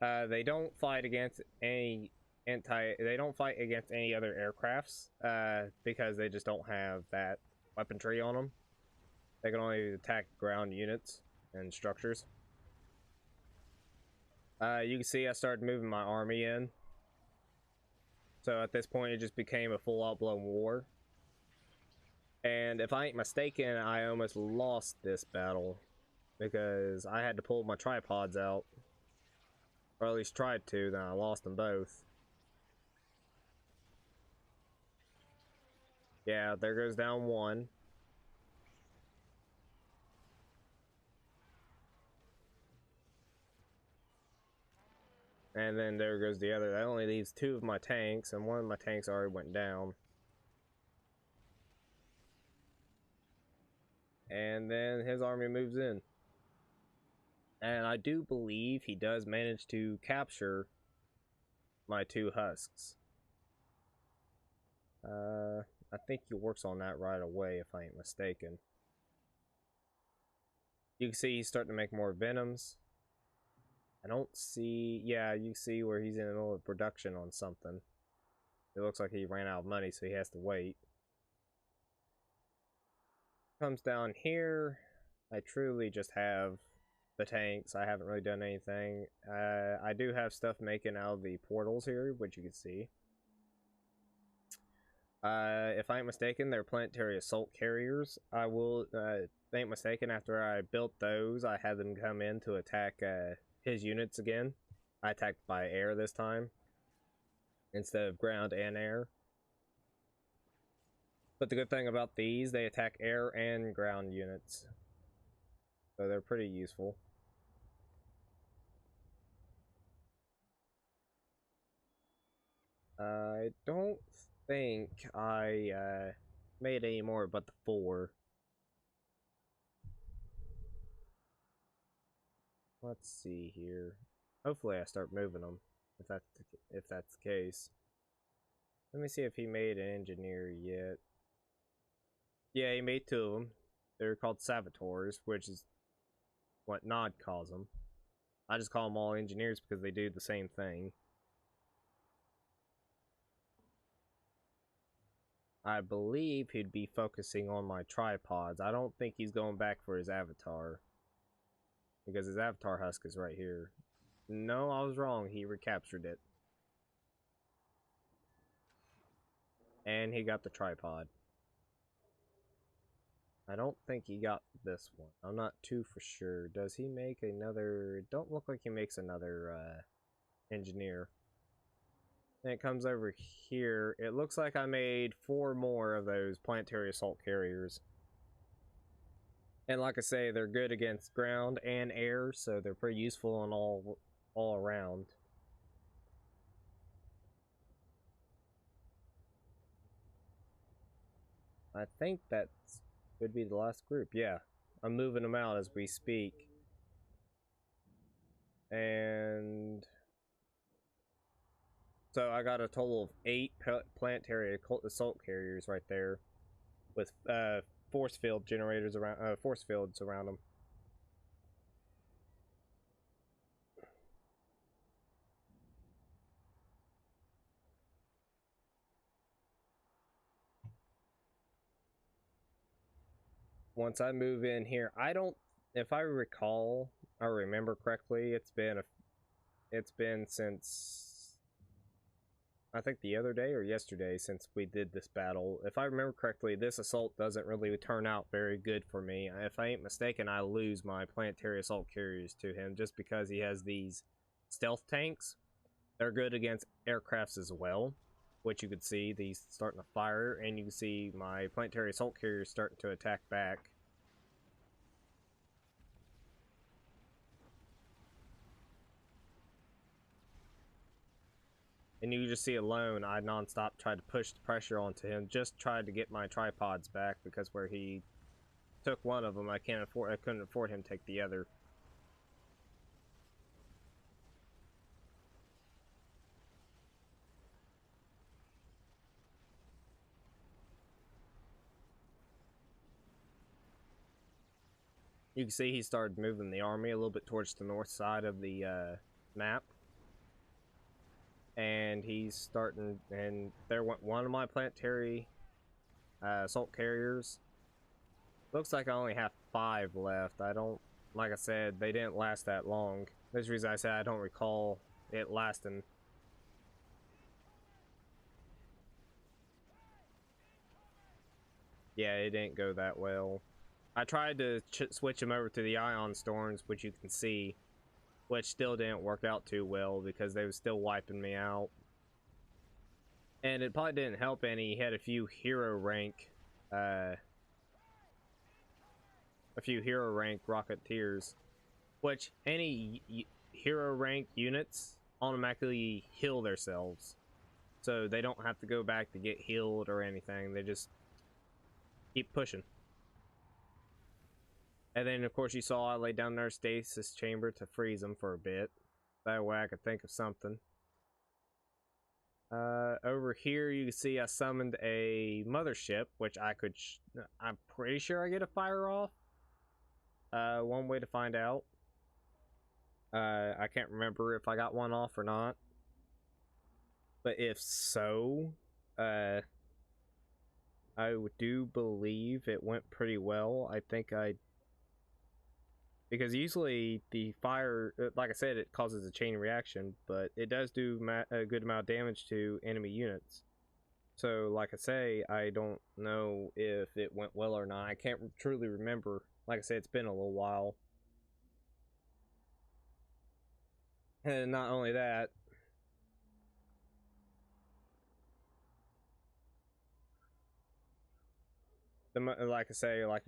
They don't fight against any they don't fight against any other aircrafts because they just don't have that weaponry on them. They can only attack ground units and structures. You can see I started moving my army in. So at this point, it just became a full-out blown war. And if I ain't mistaken, I almost lost this battle because I had to pull my tripods out, or at least tried to. Then I lost them both. Yeah, there goes down one. And then there goes the other. That only leaves two of my tanks, and one of my tanks already went down. And then his army moves in. And I do believe he does manage to capture my two husks. I think he works on that right away, if I ain't mistaken. You can see he's starting to make more venoms. I don't see... Yeah, you see where he's in the middle of production on something. It looks like he ran out of money, so he has to wait. Comes down here. I truly just have the tanks. I haven't really done anything. I do have stuff making out of the portals here, which you can see. If I ain't mistaken, they're planetary assault carriers. I will, ain't mistaken, after I built those, I had them come in to attack his units again. I attacked by air this time, instead of ground and air. But the good thing about these, they attack air and ground units. So they're pretty useful. I don't think I made any more but the 4. Let's see here. Hopefully I start moving them, if that's the case. Let me see if he made an engineer yet. Yeah, he made 2 of them. They're called saboteurs, which is what Nod calls them. I just call them all engineers because they do the same thing. I believe he'd be focusing on my tripods. I don't think he's going back for his avatar, because his avatar husk is right here. No, I was wrong. He recaptured it. And he got the tripod. I don't think he got this one. I'm not too for sure. Does he make another... It don't look like he makes another engineer. And it comes over here. It looks like I made 4 more of those planetary assault carriers. And like I say, they're good against ground and air, so they're pretty useful on all around. I think that would be the last group. Yeah, I'm moving them out as we speak. And so I got a total of 8 planetary assault carriers right there, with force field generators around, force fields around them. Once I move in here, I don't, if I recall, I remember correctly, it's been since, I think the other day or yesterday since we did this battle. If I remember correctly, this assault doesn't really turn out very good for me. If I ain't mistaken, I lose my planetary assault carriers to him just because he has these stealth tanks. They're good against aircrafts as well, which you could see these starting to fire, and you can see my planetary assault carriers starting to attack back. And you just see alone, I non-stop tried to push the pressure onto him, just tried to get my tripods back, because where he took one of them, I couldn't afford him to take the other. You can see he started moving the army a little bit towards the north side of the map. And he's starting, and there went one of my planetary assault carriers. Looks like I only have 5 left. I don't, like I said, they didn't last that long. That's the reason I said I don't recall it lasting. Yeah, it didn't go that well. I tried to switch him over to the ion storms, which you can see, which still didn't work out too well because they were still wiping me out. And it probably didn't help any. He had a few hero rank rocketeers, which any hero rank units automatically heal themselves, so they don't have to go back to get healed or anything. They just keep pushing. And then of course you saw I laid down their stasis chamber to freeze them for a bit, that way I could think of something. Over here you can see I summoned a mothership, which I could I'm pretty sure I get a fire off. One way to find out. I can't remember if I got one off or not, but if so, I do believe it went pretty well. I think because usually the fire, like I said, it causes a chain reaction, but it does do a good amount of damage to enemy units. So, like I say, I don't know if it went well or not. I can't truly remember. Like I said, it's been a little while. And not only that, like I say, like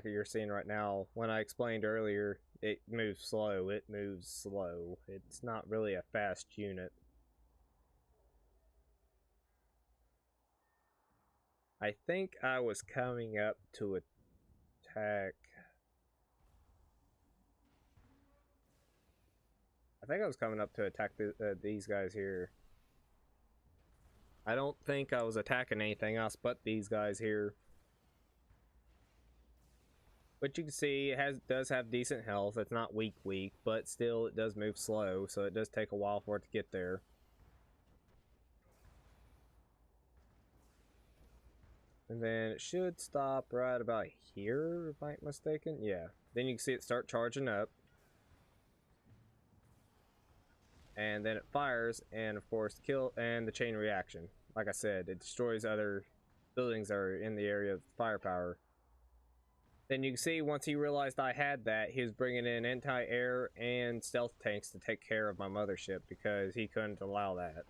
you're seeing right now, when I explained earlier, it moves slow. It moves slow. It's not really a fast unit. I think I was coming up to attack. I think I was coming up to attack these guys here. I don't think I was attacking anything else but these guys here. But you can see it does have decent health. It's not weak, but still it does move slow, so it does take a while for it to get there. And then it should stop right about here, if I'm not mistaken. Yeah. Then you can see it start charging up. And then it fires, and of course and the chain reaction. Like I said, it destroys other buildings that are in the area of firepower. Then you can see once he realized I had that, he was bringing in anti-air and stealth tanks to take care of my mothership because he couldn't allow that.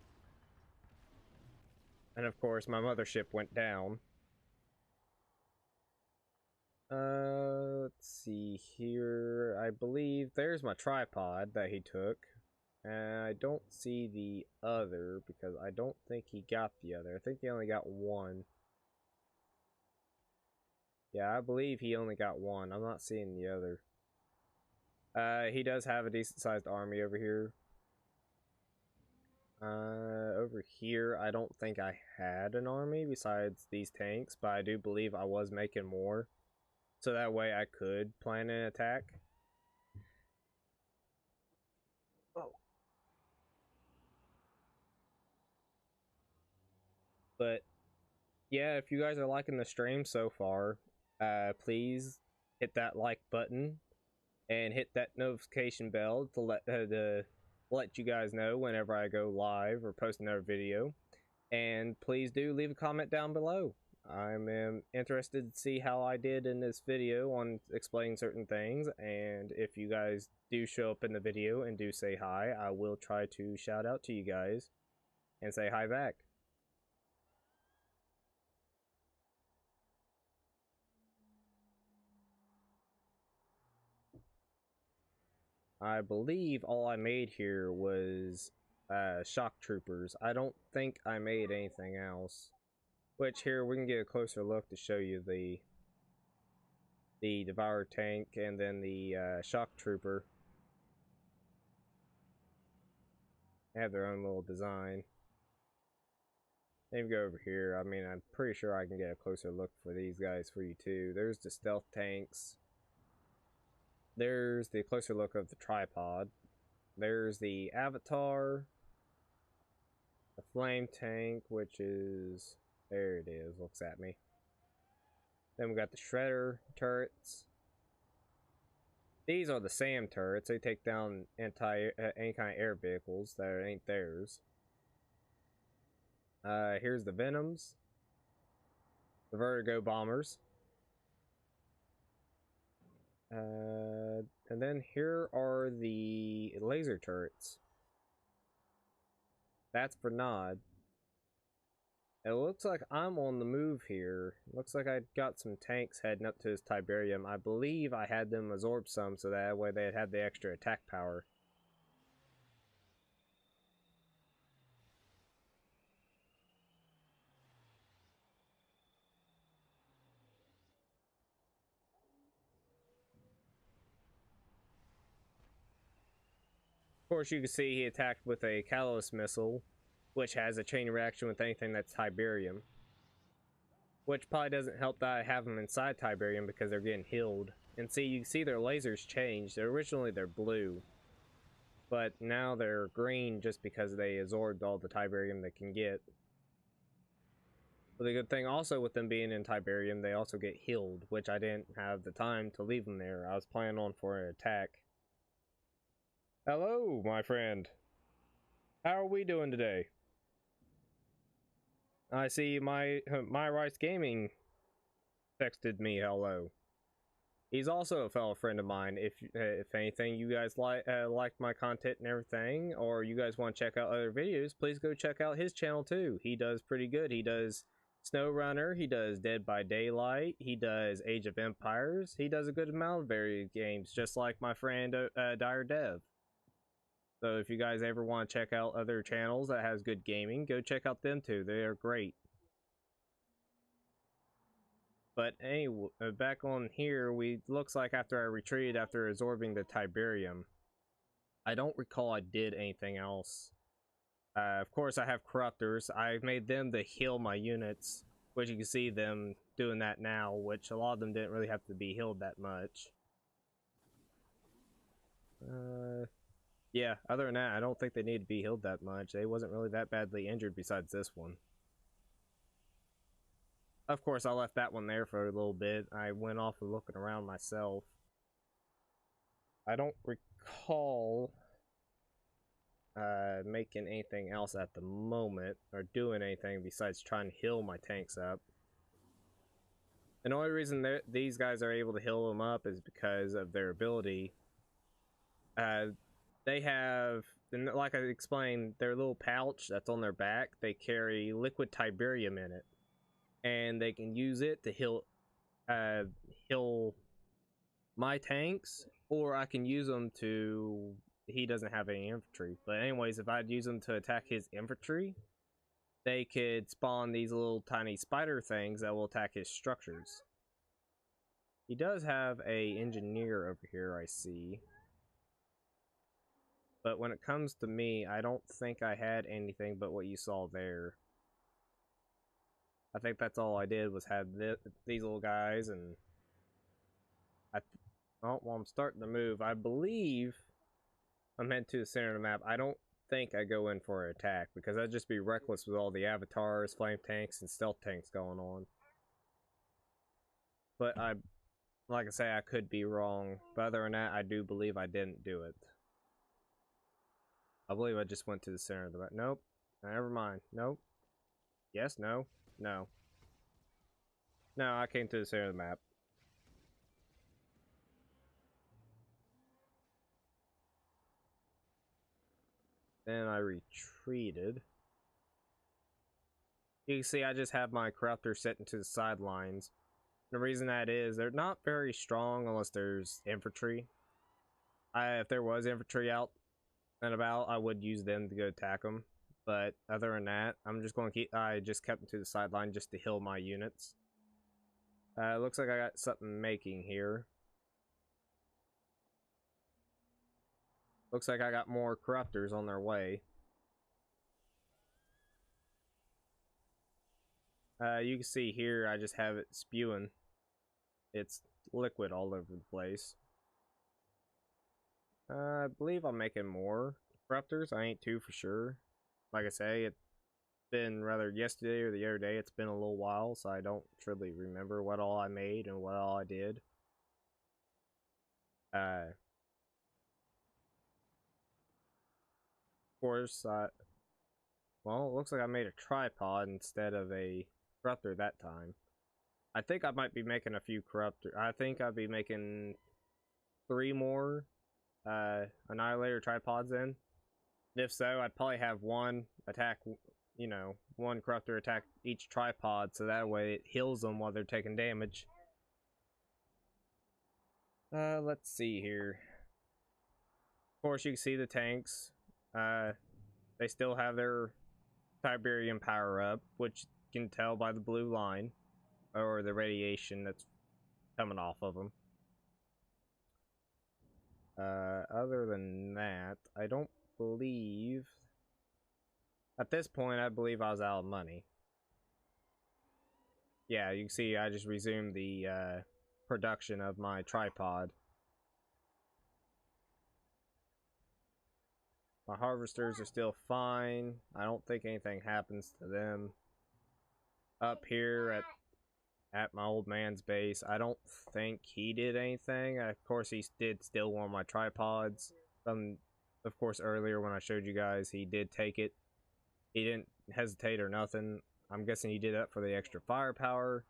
And of course my mothership went down. Let's see here. I believe there's my tripod that he took. And I don't see the other because I don't think he got the other. I think he only got one. Yeah, I believe he only got one. I'm not seeing the other. He does have a decent sized army over here. Over here, I don't think I had an army besides these tanks, but I do believe I was making more. So that way I could plan an attack. Oh. But yeah, if you guys are liking the stream so far, please hit that like button and hit that notification bell to let you guys know whenever I go live or post another video. And please do leave a comment down below. I'm interested to see how I did in this video on explaining certain things, and if you guys do show up in the video and do say hi, I will try to shout out to you guys and say hi back. I believe all I made here was shock troopers. I don't think I made anything else. Which here we can get a closer look to show you the the Devourer tank, and then the Shock Trooper. They have their own little design. Maybe go over here. I mean, I'm pretty sure I can get a closer look for these guys for you too. There's the stealth tanks. There's the closer look of the tripod. There's the Avatar. The flame tank, which is... there it is, looks at me. Then we got the Shredder turrets. These are the SAM turrets. They take down any kind of air vehicles that ain't theirs. Here's the Venoms. The Vertigo bombers. And then here are the laser turrets. That's for Nod. It looks like I'm on the move here. Looks like I got some tanks heading up to this Tiberium. I believe I had them absorb some so that way they'd have the extra attack power. Of course, you can see he attacked with a Kalos missile, which has a chain reaction with anything that's Tiberium. Which probably doesn't help that I have them inside Tiberium because they're getting healed. And see, you can see their lasers changed. Originally they're blue, but now they're green just because they absorbed all the Tiberium they can get. But the good thing also with them being in Tiberium, they also get healed, which I didn't have the time to leave them there. I was planning on for an attack. Hello, my friend. How are we doing today? I see my Rice Gaming texted me hello. He's also a fellow friend of mine. If anything, you guys liked my content and everything, or you guys want to check out other videos, please go check out his channel too. He does pretty good. He does SnowRunner, he does Dead by Daylight, he does Age of Empires, he does a good amount of varied games, just like my friend Dire Dev. So if you guys ever want to check out other channels that has good gaming, go check out them too. They are great. But anyway, back on here, looks like after I retreated after absorbing the Tiberium, I don't recall I did anything else. Of course, I have corruptors. I've made them to heal my units, which you can see them doing that now, which a lot of them didn't really have to be healed that much. Yeah, other than that, I don't think they need to be healed that much. They wasn't really that badly injured besides this one. Of course, I left that one there for a little bit. I went off and looking around myself. I don't recall making anything else at the moment, or doing anything besides trying to heal my tanks up. And the only reason these guys are able to heal them up is because of their ability. They have, like I explained, their little pouch that's on their back, they carry liquid Tiberium in it. And they can use it to heal my tanks, or I can use them to... he doesn't have any infantry. But anyways, if I'd use them to attack his infantry, they could spawn these little tiny spider things that will attack his structures. He does have a engineer over here, I see. But when it comes to me, I don't think I had anything but what you saw there. I think that's all I did was have these little guys, and oh, well, I'm starting to move. I believe I'm heading to the center of the map. I don't think I go in for an attack, because I'd just be reckless with all the avatars, flame tanks, and stealth tanks going on. But like I say, I could be wrong. But other than that, I do believe I didn't do it. I believe I just went to the center of the map. Nope. Never mind. Nope. Yes, no. No. No, I came to the center of the map. Then I retreated. You can see I just have my corruptor set into the sidelines. The reason that is, they're not very strong unless there's infantry. If there was infantry out and about, I would use them to go attack them. But other than that, I'm just going to keep... I just kept them to the sideline just to heal my units. Looks like I got something making here. Looks like I got more corruptors on their way. You can see here, I just have it spewing. It's liquid all over the place. I believe I'm making more corruptors. I ain't too for sure. Like I say, it's been rather yesterday or the other day. It's been a little while, so I don't truly remember what all I made and what all I did. Of course, well, it looks like I made a tripod instead of a corruptor that time. I think I might be making a few corruptor. I think I'll be making 3 more Annihilator tripods in. And if so, I'd probably have one attack, you know, one corruptor attack each tripod, so that way it heals them while they're taking damage. Let's see here. Of course, you can see the tanks. They still have their Tiberium power up, which you can tell by the blue line, or the radiation that's coming off of them. Other than that, I don't believe... At this point, I believe I was out of money. Yeah, you can see I just resumed the production of my tripod. My harvesters are still fine. I don't think anything happens to them. Up here at my old man's base, I don't think he did anything. Of course, he did steal one of my tripods. Of course, earlier when I showed you guys, he did take it. He didn't hesitate or nothing. I'm guessing he did that for the extra firepower.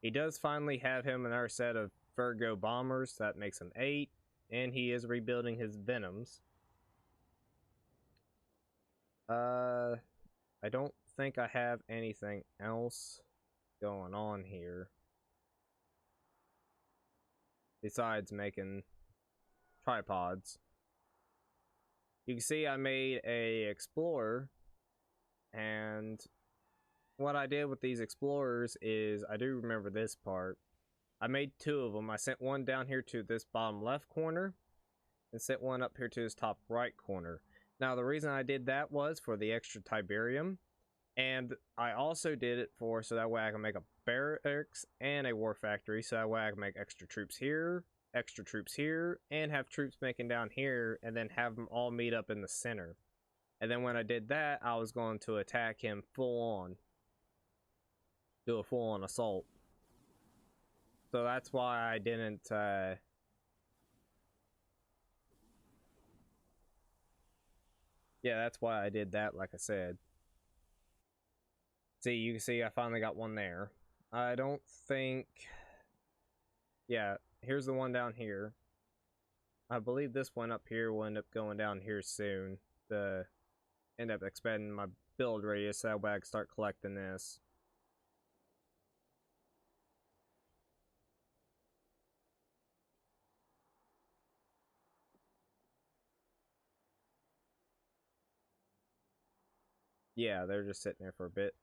He does finally have him another set of Virgo bombers. That makes him 8. And he is rebuilding his Venoms. I don't think I have anything else going on here besides making tripods. You can see I made a explorer, and what I did with these explorers is, I do remember this part. I made 2 of them. I sent one down here to this bottom left corner and sent one up here to this top right corner. Now, the reason I did that was for the extra Tiberium, and I also did it for so that way I can make a barracks and a war factory, so that way I can make extra troops here, and have troops making down here, and then have them all meet up in the center. And then when I did that, I was going to attack him full on, do a full on assault. So that's why I didn't yeah, that's why I did that, like I said. See, you can see I finally got one there. I don't think... Yeah, here's the one down here. I believe this one up here will end up going down here soon. To end up expanding my build radius, so that way I can start collecting this. Yeah, they're just sitting there for a bit.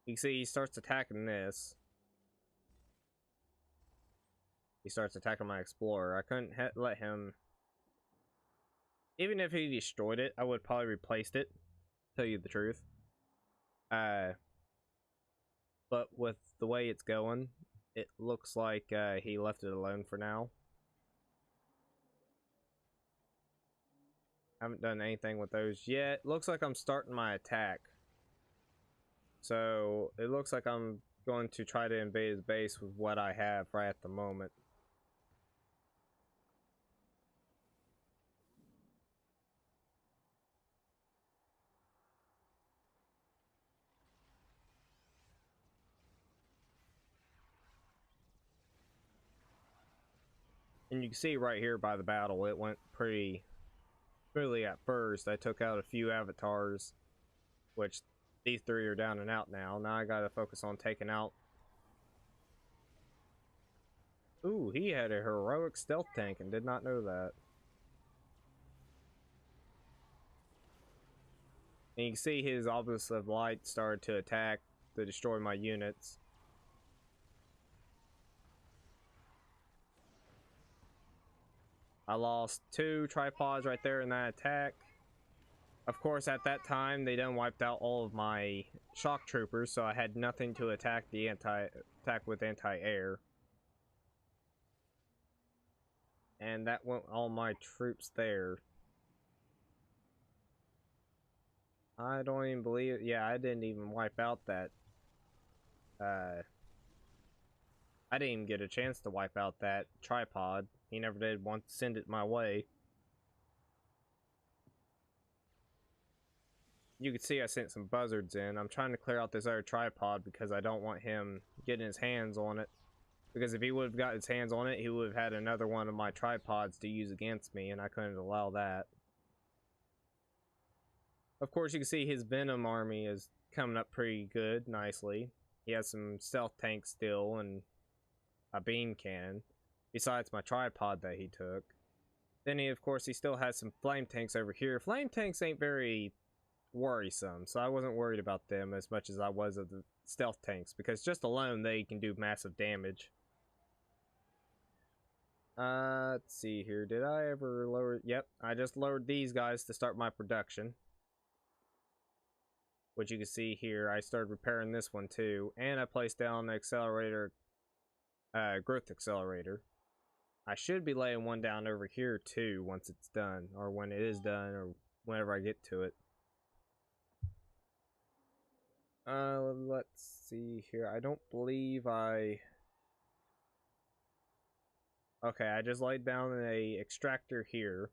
You can see he starts attacking this. He starts attacking my explorer. I couldn't let him... Even if he destroyed it, I would probably replaced it. Tell you the truth. But with the way it's going, it looks like he left it alone for now. Haven't done anything with those yet. Looks like I'm starting my attack. So it looks like I'm going to try to invade his base with what I have right at the moment. And you can see right here by the battle, it went pretty smoothly at first. I took out a few avatars, which these 3 are down and out now. Now I gotta focus on taking out... Ooh, he had a heroic stealth tank and did not know that. And you can see his Obelisk of Light started to attack to destroy my units. I lost 2 tripods right there in that attack. Of course, at that time, they done wiped out all of my shock troopers, so I had nothing to attack with anti-air. And that went all my troops there. I don't even believe it. Yeah, I didn't even wipe out that. I didn't even get a chance to wipe out that tripod. He never did want to send it my way. You can see I sent some buzzards in. I'm trying to clear out this other tripod because I don't want him getting his hands on it. Because if he would have got his hands on it, he would have had another one of my tripods to use against me, and I couldn't allow that. Of course, you can see his Venom army is coming up pretty good, nicely. He has some stealth tanks still, and a beam cannon, besides my tripod that he took. Then he, of course, he still has some flame tanks over here. Flame tanks ain't very worrisome, so I wasn't worried about them as much as I was of the stealth tanks, because just alone they can do massive damage. Let's see here. Did I ever lower? Yep, I just lowered these guys to start my production. Which you can see here, I started repairing this one too, and I placed down the accelerator, growth accelerator. I should be laying one down over here too once it's done, or when it is done, or whenever I get to it. Let's see here. I don't believe I... Okay, I just laid down a extractor here.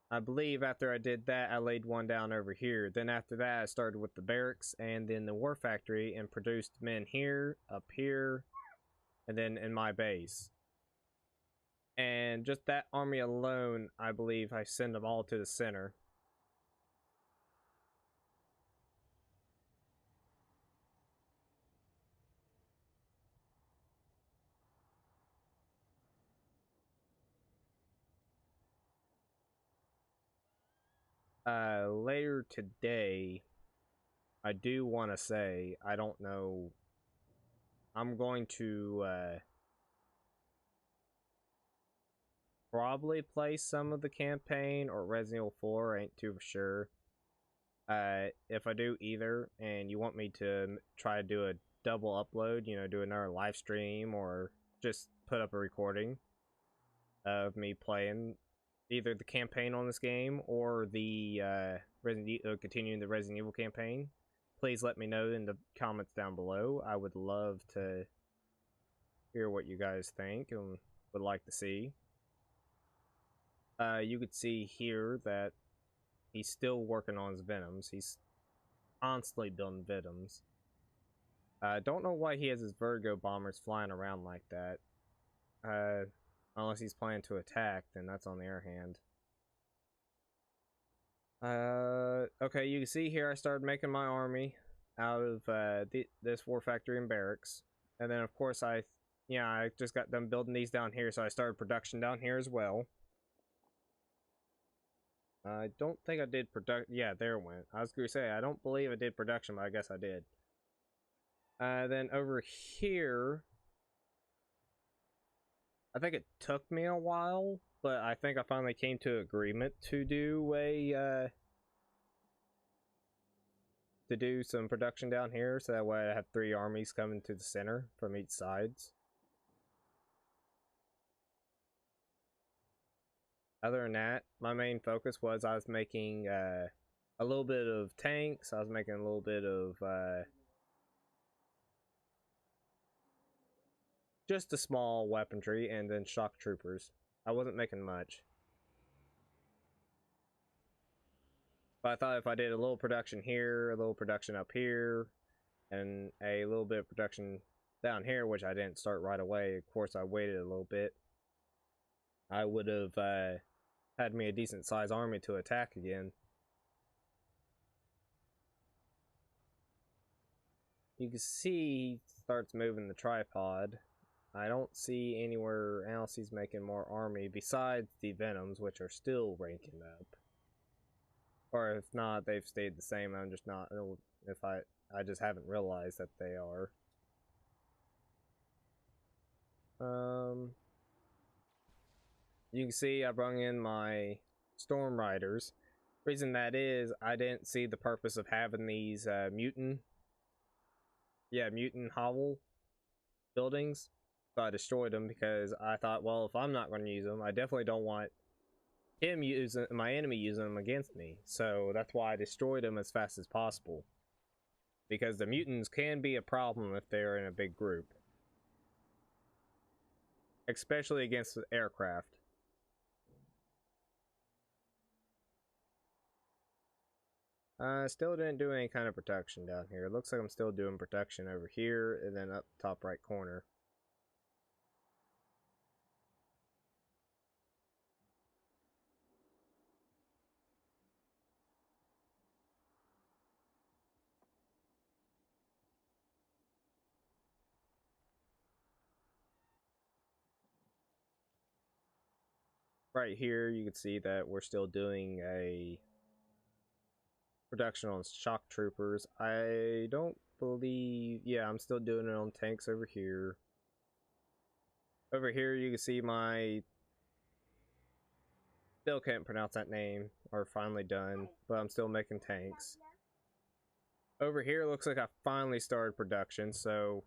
I believe after I did that, I laid one down over here. Then after that, I started with the barracks and then the war factory and produced men here, up here, and then in my base. And just that army alone, I believe I send them all to the center. Later today, I do want to say, I don't know, I'm going to, probably play some of the campaign or Resident Evil 4, ain't too sure. If I do either, and you want me to try to do a double upload, you know, do another live stream, or just put up a recording of me playing either the campaign on this game or the continuing the Resident Evil campaign, please let me know in the comments down below. I would love to hear what you guys think and would like to see. You could see here that he's still working on his Venoms. He's constantly building Venoms. I don't know why he has his Virgo bombers flying around like that. Unless he's planning to attack, then that's on the other hand. Okay, you can see here I started making my army out of this war factory and barracks. And then of course I just got done building these down here, so I started production down here as well. I don't think I did production. Yeah, there it went. I was going to say, I don't believe I did production, but I guess I did. Then over here, I think it took me a while, but I think I finally came to agreement to do to do some production down here, so that way I have 3 armies coming to the center from each sides. Other than that, my main focus was I was making a little bit of tanks, I was making a little bit of just a small weaponry, and then shock troopers. I wasn't making much. But I thought if I did a little production here, a little production up here, and a little bit of production down here, which I didn't start right away, of course I waited a little bit, I would have had me a decent sized army to attack again. You can see he starts moving the tripod. I don't see anywhere else he's making more army besides the Venoms, which are still ranking up. Or if not, they've stayed the same. I'm just not, if I just haven't realized that they are. You can see I brought in my Storm Riders. Reason that is, I didn't see the purpose of having these mutant hovel buildings, so I destroyed them because I thought, well, if I'm not going to use them, I definitely don't want my enemy using them against me. So that's why I destroyed them as fast as possible, because the mutants can be a problem if they're in a big group, especially against the aircraft. Still didn't do any kind of protection down here. It looks like I'm still doing protection over here and then up top right corner. Right here, you can see that we're still doing a production on shock troopers. I don't believe, yeah, I'm still doing it on tanks over here. Over here, you can see my, still can't pronounce that name, are finally done, but I'm still making tanks. Over here, looks like I finally started production, so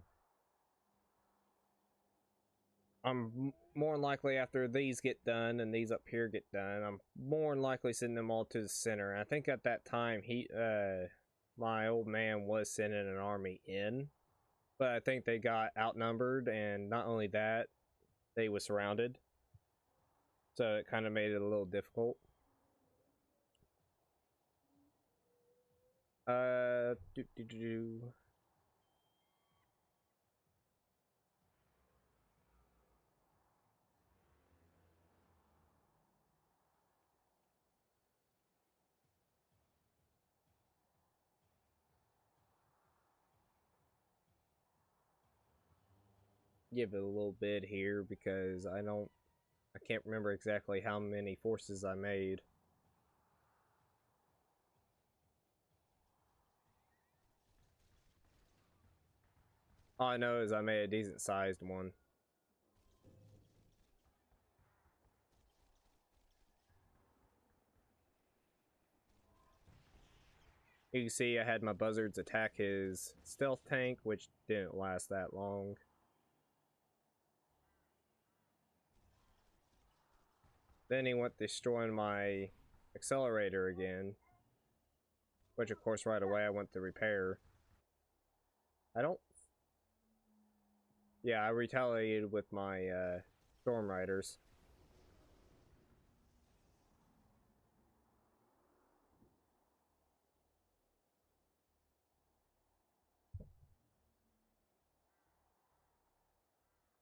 I'm more than likely, after these get done and these up here get done, I'm more than likely sending them all to the center. And I think at that time, my old man was sending an army in, but I think they got outnumbered, and not only that, they were surrounded. So it kind of made it a little difficult. Uh, do, do, do, do. Give it a little bit here because I can't remember exactly how many forces I made. All I know is I made a decent sized one. You can see I had my buzzards attack his stealth tank, which didn't last that long. Then he went destroying my accelerator again, which of course right away I went to repair. Yeah, I retaliated with my Storm Riders.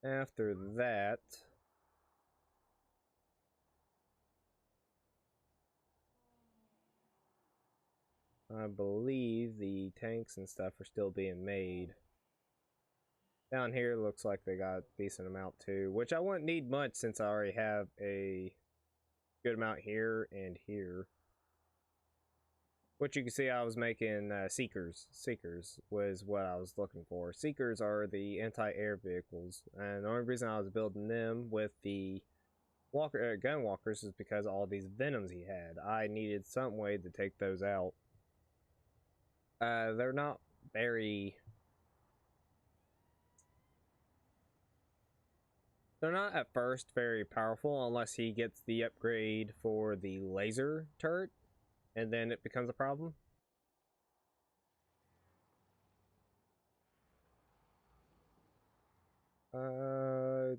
After that, I believe the tanks and stuff are still being made. Down here looks like they got a decent amount too, which I wouldn't need much since I already have a good amount here and here. Which you can see I was making Seekers. Seekers was what I was looking for. Seekers are the anti-air vehicles, and the only reason I was building them with the gun walkers is because of all these venoms he had. I needed some way to take those out. They're not very... They're not at first very powerful unless he gets the upgrade for the laser turret, and then it becomes a problem. I'm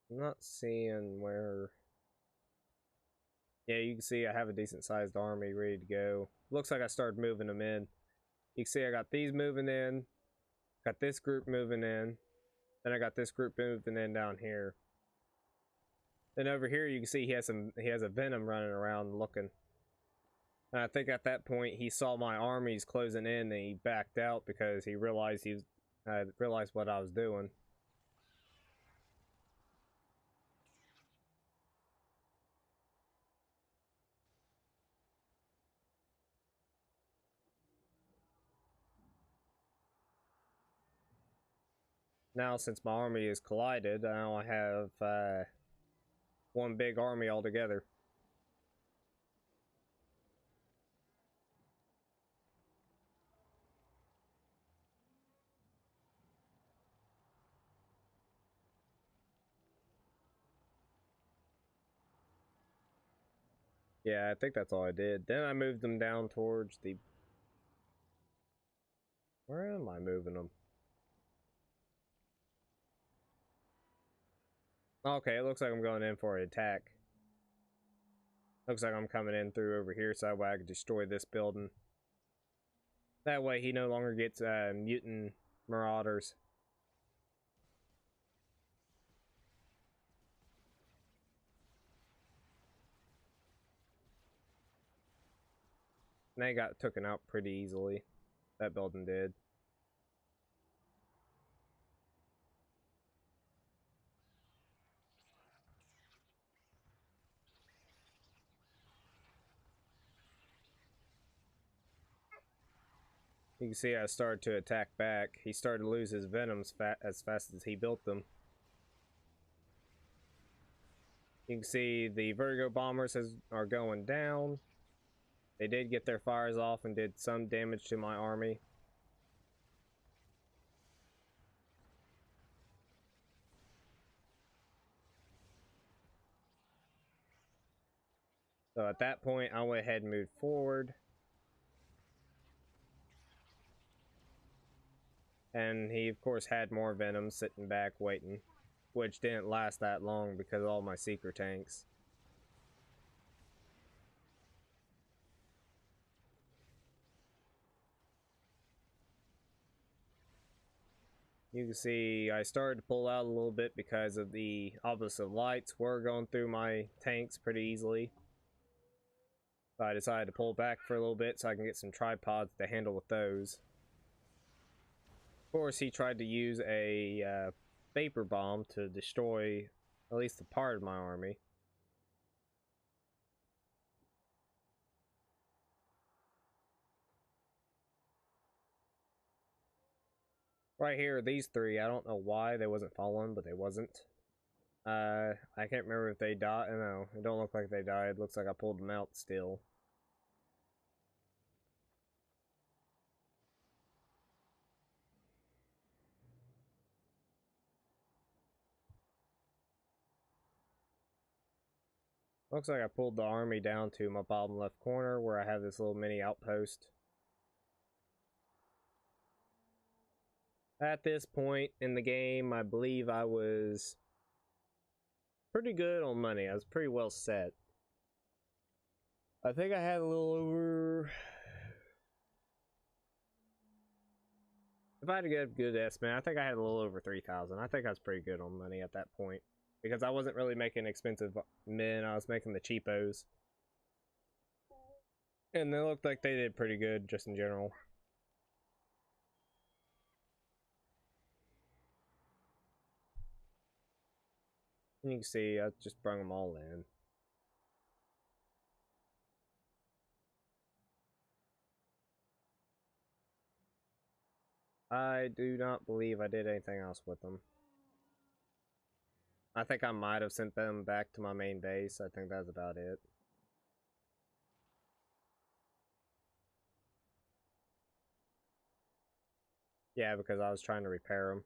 not seeing where... Yeah, you can see I have a decent sized army ready to go. Looks like I started moving them in. You can see I got these moving in, got this group moving in, then I got this group moving in down here. Then over here you can see he has a venom running around looking. And I think at that point he saw my armies closing in and he backed out because he realized realized what I was doing. Now, since my army is collided, now I have one big army altogether. Yeah, I think that's all I did. Then I moved them down towards the... Where am I moving them? Okay, it looks like I'm going in for an attack. Looks like I'm coming in through over here so that way I can destroy this building. That way he no longer gets mutant marauders. And they got taken out pretty easily. That building did. You can see I started to attack back. He started to lose his venoms as fast as he built them. You can see the Vertigo bombers are going down. They did get their fires off and did some damage to my army. So at that point, I went ahead and moved forward. And he, of course, had more venom sitting back waiting, which didn't last that long because of all my secret tanks. You can see I started to pull out a little bit because of the obelisk of lights were going through my tanks pretty easily. So I decided to pull back for a little bit so I can get some tripods to handle with those. Of course, he tried to use a vapor bomb to destroy at least a part of my army. Right here, these three, I don't know why they wasn't following, but they wasn't. I can't remember if they died. No, it don't look like they died. Looks like I pulled them out still. Looks like I pulled the army down to my bottom left corner where I have this little mini outpost. At this point in the game, I believe I was pretty good on money. I was pretty well set. I think I had a little over... If I had to get a good estimate, I think I had a little over 3,000. I think I was pretty good on money at that point. Because I wasn't really making expensive men, I was making the cheapos. And they looked like they did pretty good, just in general. And you can see, I just brought them all in. I do not believe I did anything else with them. I think I might have sent them back to my main base. I think that's about it. Yeah, because I was trying to repair them.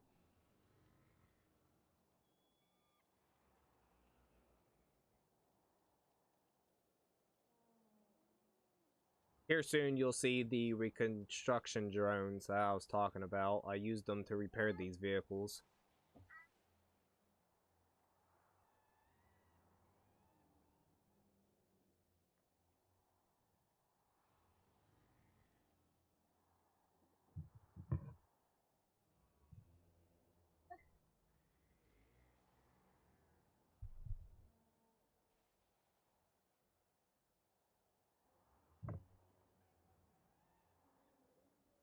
Here soon you'll see the reconstruction drones that I was talking about. I used them to repair these vehicles.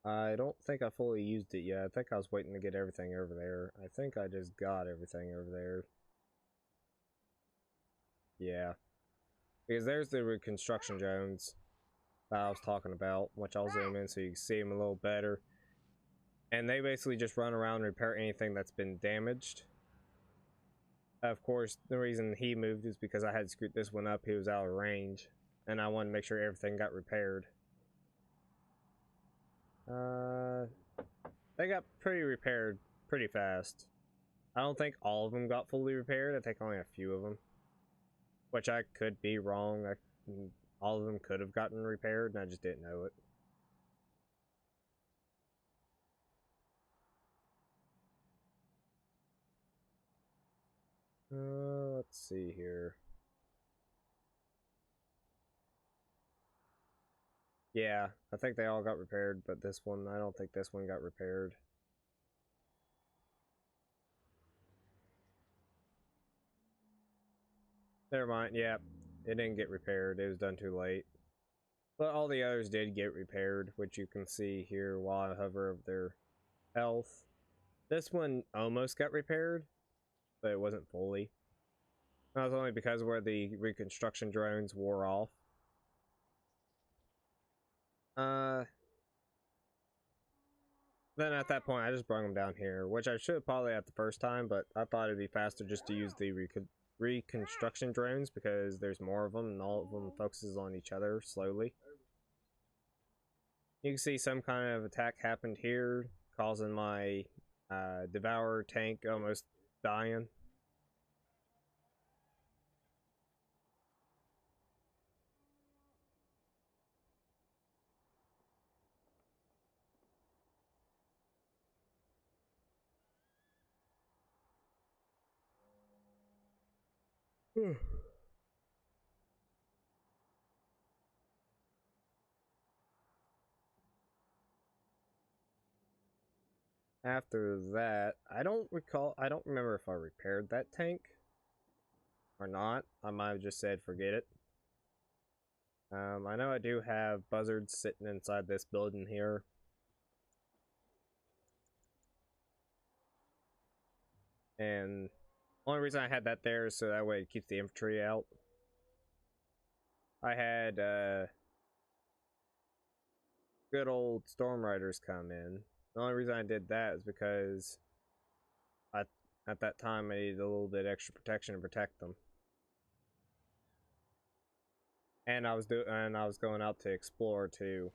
I don't think I fully used it yet. I think I was waiting to get everything over there. I think I just got everything over there. Yeah. Because there's the reconstruction drones that I was talking about, which I'll zoom in so you can see them a little better. And they basically just run around and repair anything that's been damaged. Of course, the reason he moved is because I had screwed this one up. He was out of range, and I wanted to make sure everything got repaired. They got pretty repaired pretty fast. I don't think all of them got fully repaired. I think only a few of them, which I could be wrong. All of them could have gotten repaired, and I just didn't know it. Let's see here. Yeah, I think they all got repaired, but this one, I don't think this one got repaired. Never mind, yeah, it didn't get repaired. It was done too late. But all the others did get repaired, which you can see here while I hover over their health. This one almost got repaired, but it wasn't fully. That was only because where the reconstruction drones wore off. Then at that point, I just brought them down here, which I should have probably at the first time, but I thought it'd be faster just to use the reconstruction drones because there's more of them and all of them focuses on each other slowly. You can see some kind of attack happened here, causing my Devourer tank almost dying. After that, I don't remember if I repaired that tank or not. I might have just said forget it. I know I do have buzzards sitting inside this building here. And only reason I had that there is so that way it keeps the infantry out. I had good old storm riders come in. The only reason I did that is because at that time I needed a little bit extra protection to protect them. And I was going out to explore too.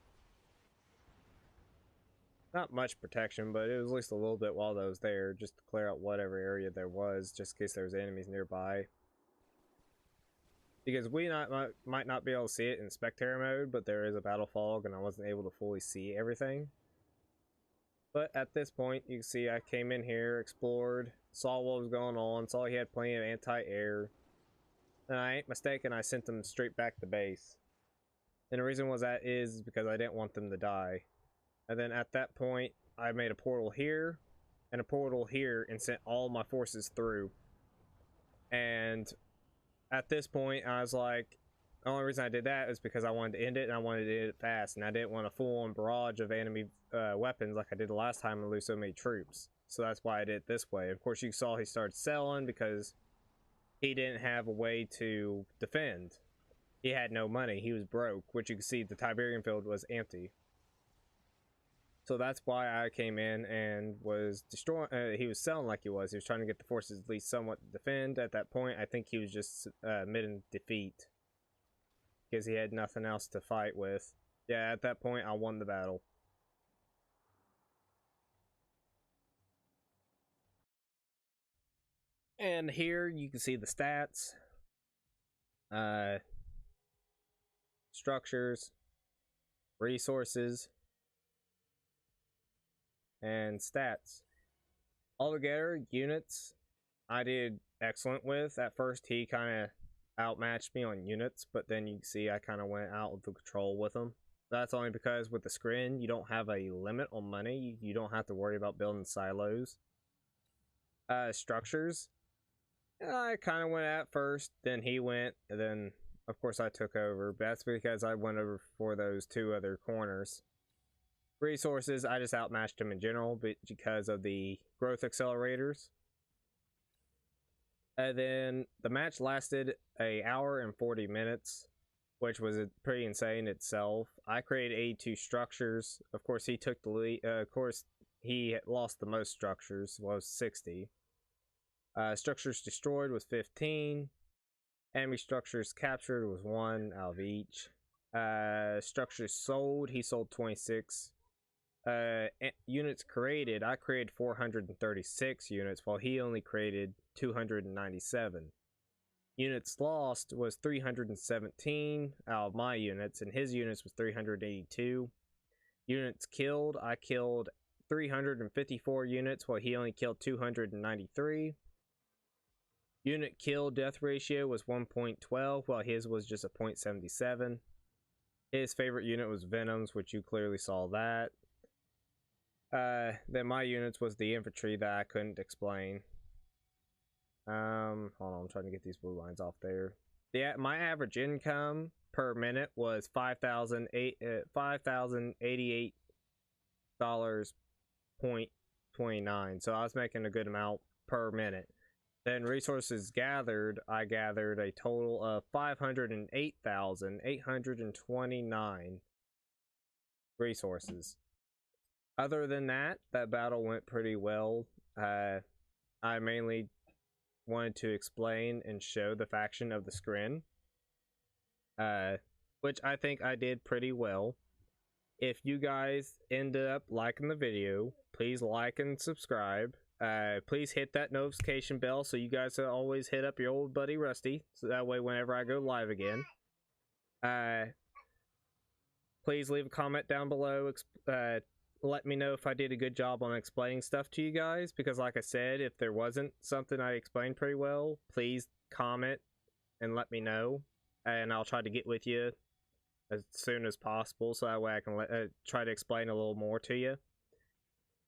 Not much protection, but it was at least a little bit while I was there, just to clear out whatever area there was, just in case there was enemies nearby. Because we might not be able to see it in spectator mode, but there is a battle fog, and I wasn't able to fully see everything. But at this point, you can see I came in here, explored, saw what was going on, saw he had plenty of anti-air. And I ain't mistaken, I sent them straight back to base. And the reason was that is because I didn't want them to die. And then at that point, I made a portal here and a portal here and sent all my forces through. And at this point, I was like, the only reason I did that is because I wanted to end it and I wanted to end it fast. And I didn't want a full-on barrage of enemy weapons like I did the last time and lose so many troops. So that's why I did it this way. Of course, you saw he started selling because he didn't have a way to defend. He had no money. He was broke, which you can see the Tiberian field was empty. So that's why I came in and was destroying. He was selling like he was. He was trying to get the forces at least somewhat to defend. At that point, I think he was just admitting defeat because he had nothing else to fight with. Yeah, at that point, I won the battle. And here you can see the stats, structures, resources, and stats. Altogether, units I did excellent with. At first, he kind of outmatched me on units, but then you can see I kind of went out of control with him. That's only because with the Scrin, you don't have a limit on money. You don't have to worry about building silos. Structures, I kind of went at first, then he went, and then of course I took over. But that's because I went over for those two other corners. Resources, I just outmatched him in general, but because of the growth accelerators. And then the match lasted an hour and 40 minutes, which was pretty insane itself. I created 82 structures. Of course, he took the lead. Of course, he lost the most structures, was 60. Structures destroyed was 15. Enemy structures captured was 1 out of each. Structures sold, he sold 26. Units created, I created 436 units, while he only created 297. Units lost was 317 out of my units, and his units was 382. Units killed, I killed 354 units, while he only killed 293. Unit kill death ratio was 1.12, while his was just a 0.77. His favorite unit was Venoms, which you clearly saw that. Then my units was the infantry that I couldn't explain. Hold on, I'm trying to get these blue lines off there. My average income per minute was $5,088.29. So I was making a good amount per minute. Then resources gathered, I gathered a total of 508,829 resources. Other than that battle went pretty well. I mainly wanted to explain and show the faction of the Scrin, which I think I did pretty well. If you guys ended up liking the video, please like and subscribe. Please hit that notification bell so you guys always hit up your old buddy Rusty, so that way whenever I go live again. Please leave a comment down below. Let me know if I did a good job on explaining stuff to you guys, because like I said, if there wasn't something I explained pretty well, please comment and let me know, and I'll try to get with you as soon as possible, so that way I can try to explain a little more to you.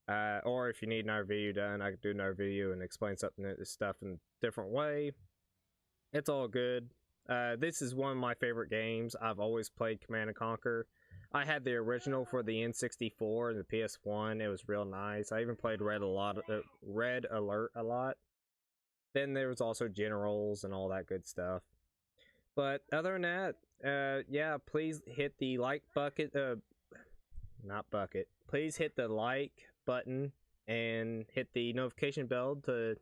Or if you need another video done, I can do another video and explain this stuff in a different way. It's all good. This is one of my favorite games. I've always played Command & Conquer. I had the original for the N64 and the PS1. It was real nice. I even played Red Alert a lot. Then there was also Generals and all that good stuff. But other than that, yeah, please hit the like bucket. Please hit the like button and hit the notification bell to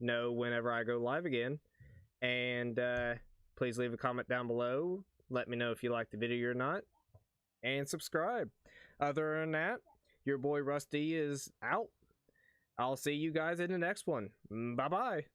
know whenever I go live again. And please leave a comment down below. Let me know if you like the video or not. And subscribe. Other than that, your boy Rusty is out. I'll see you guys in the next one. Bye bye.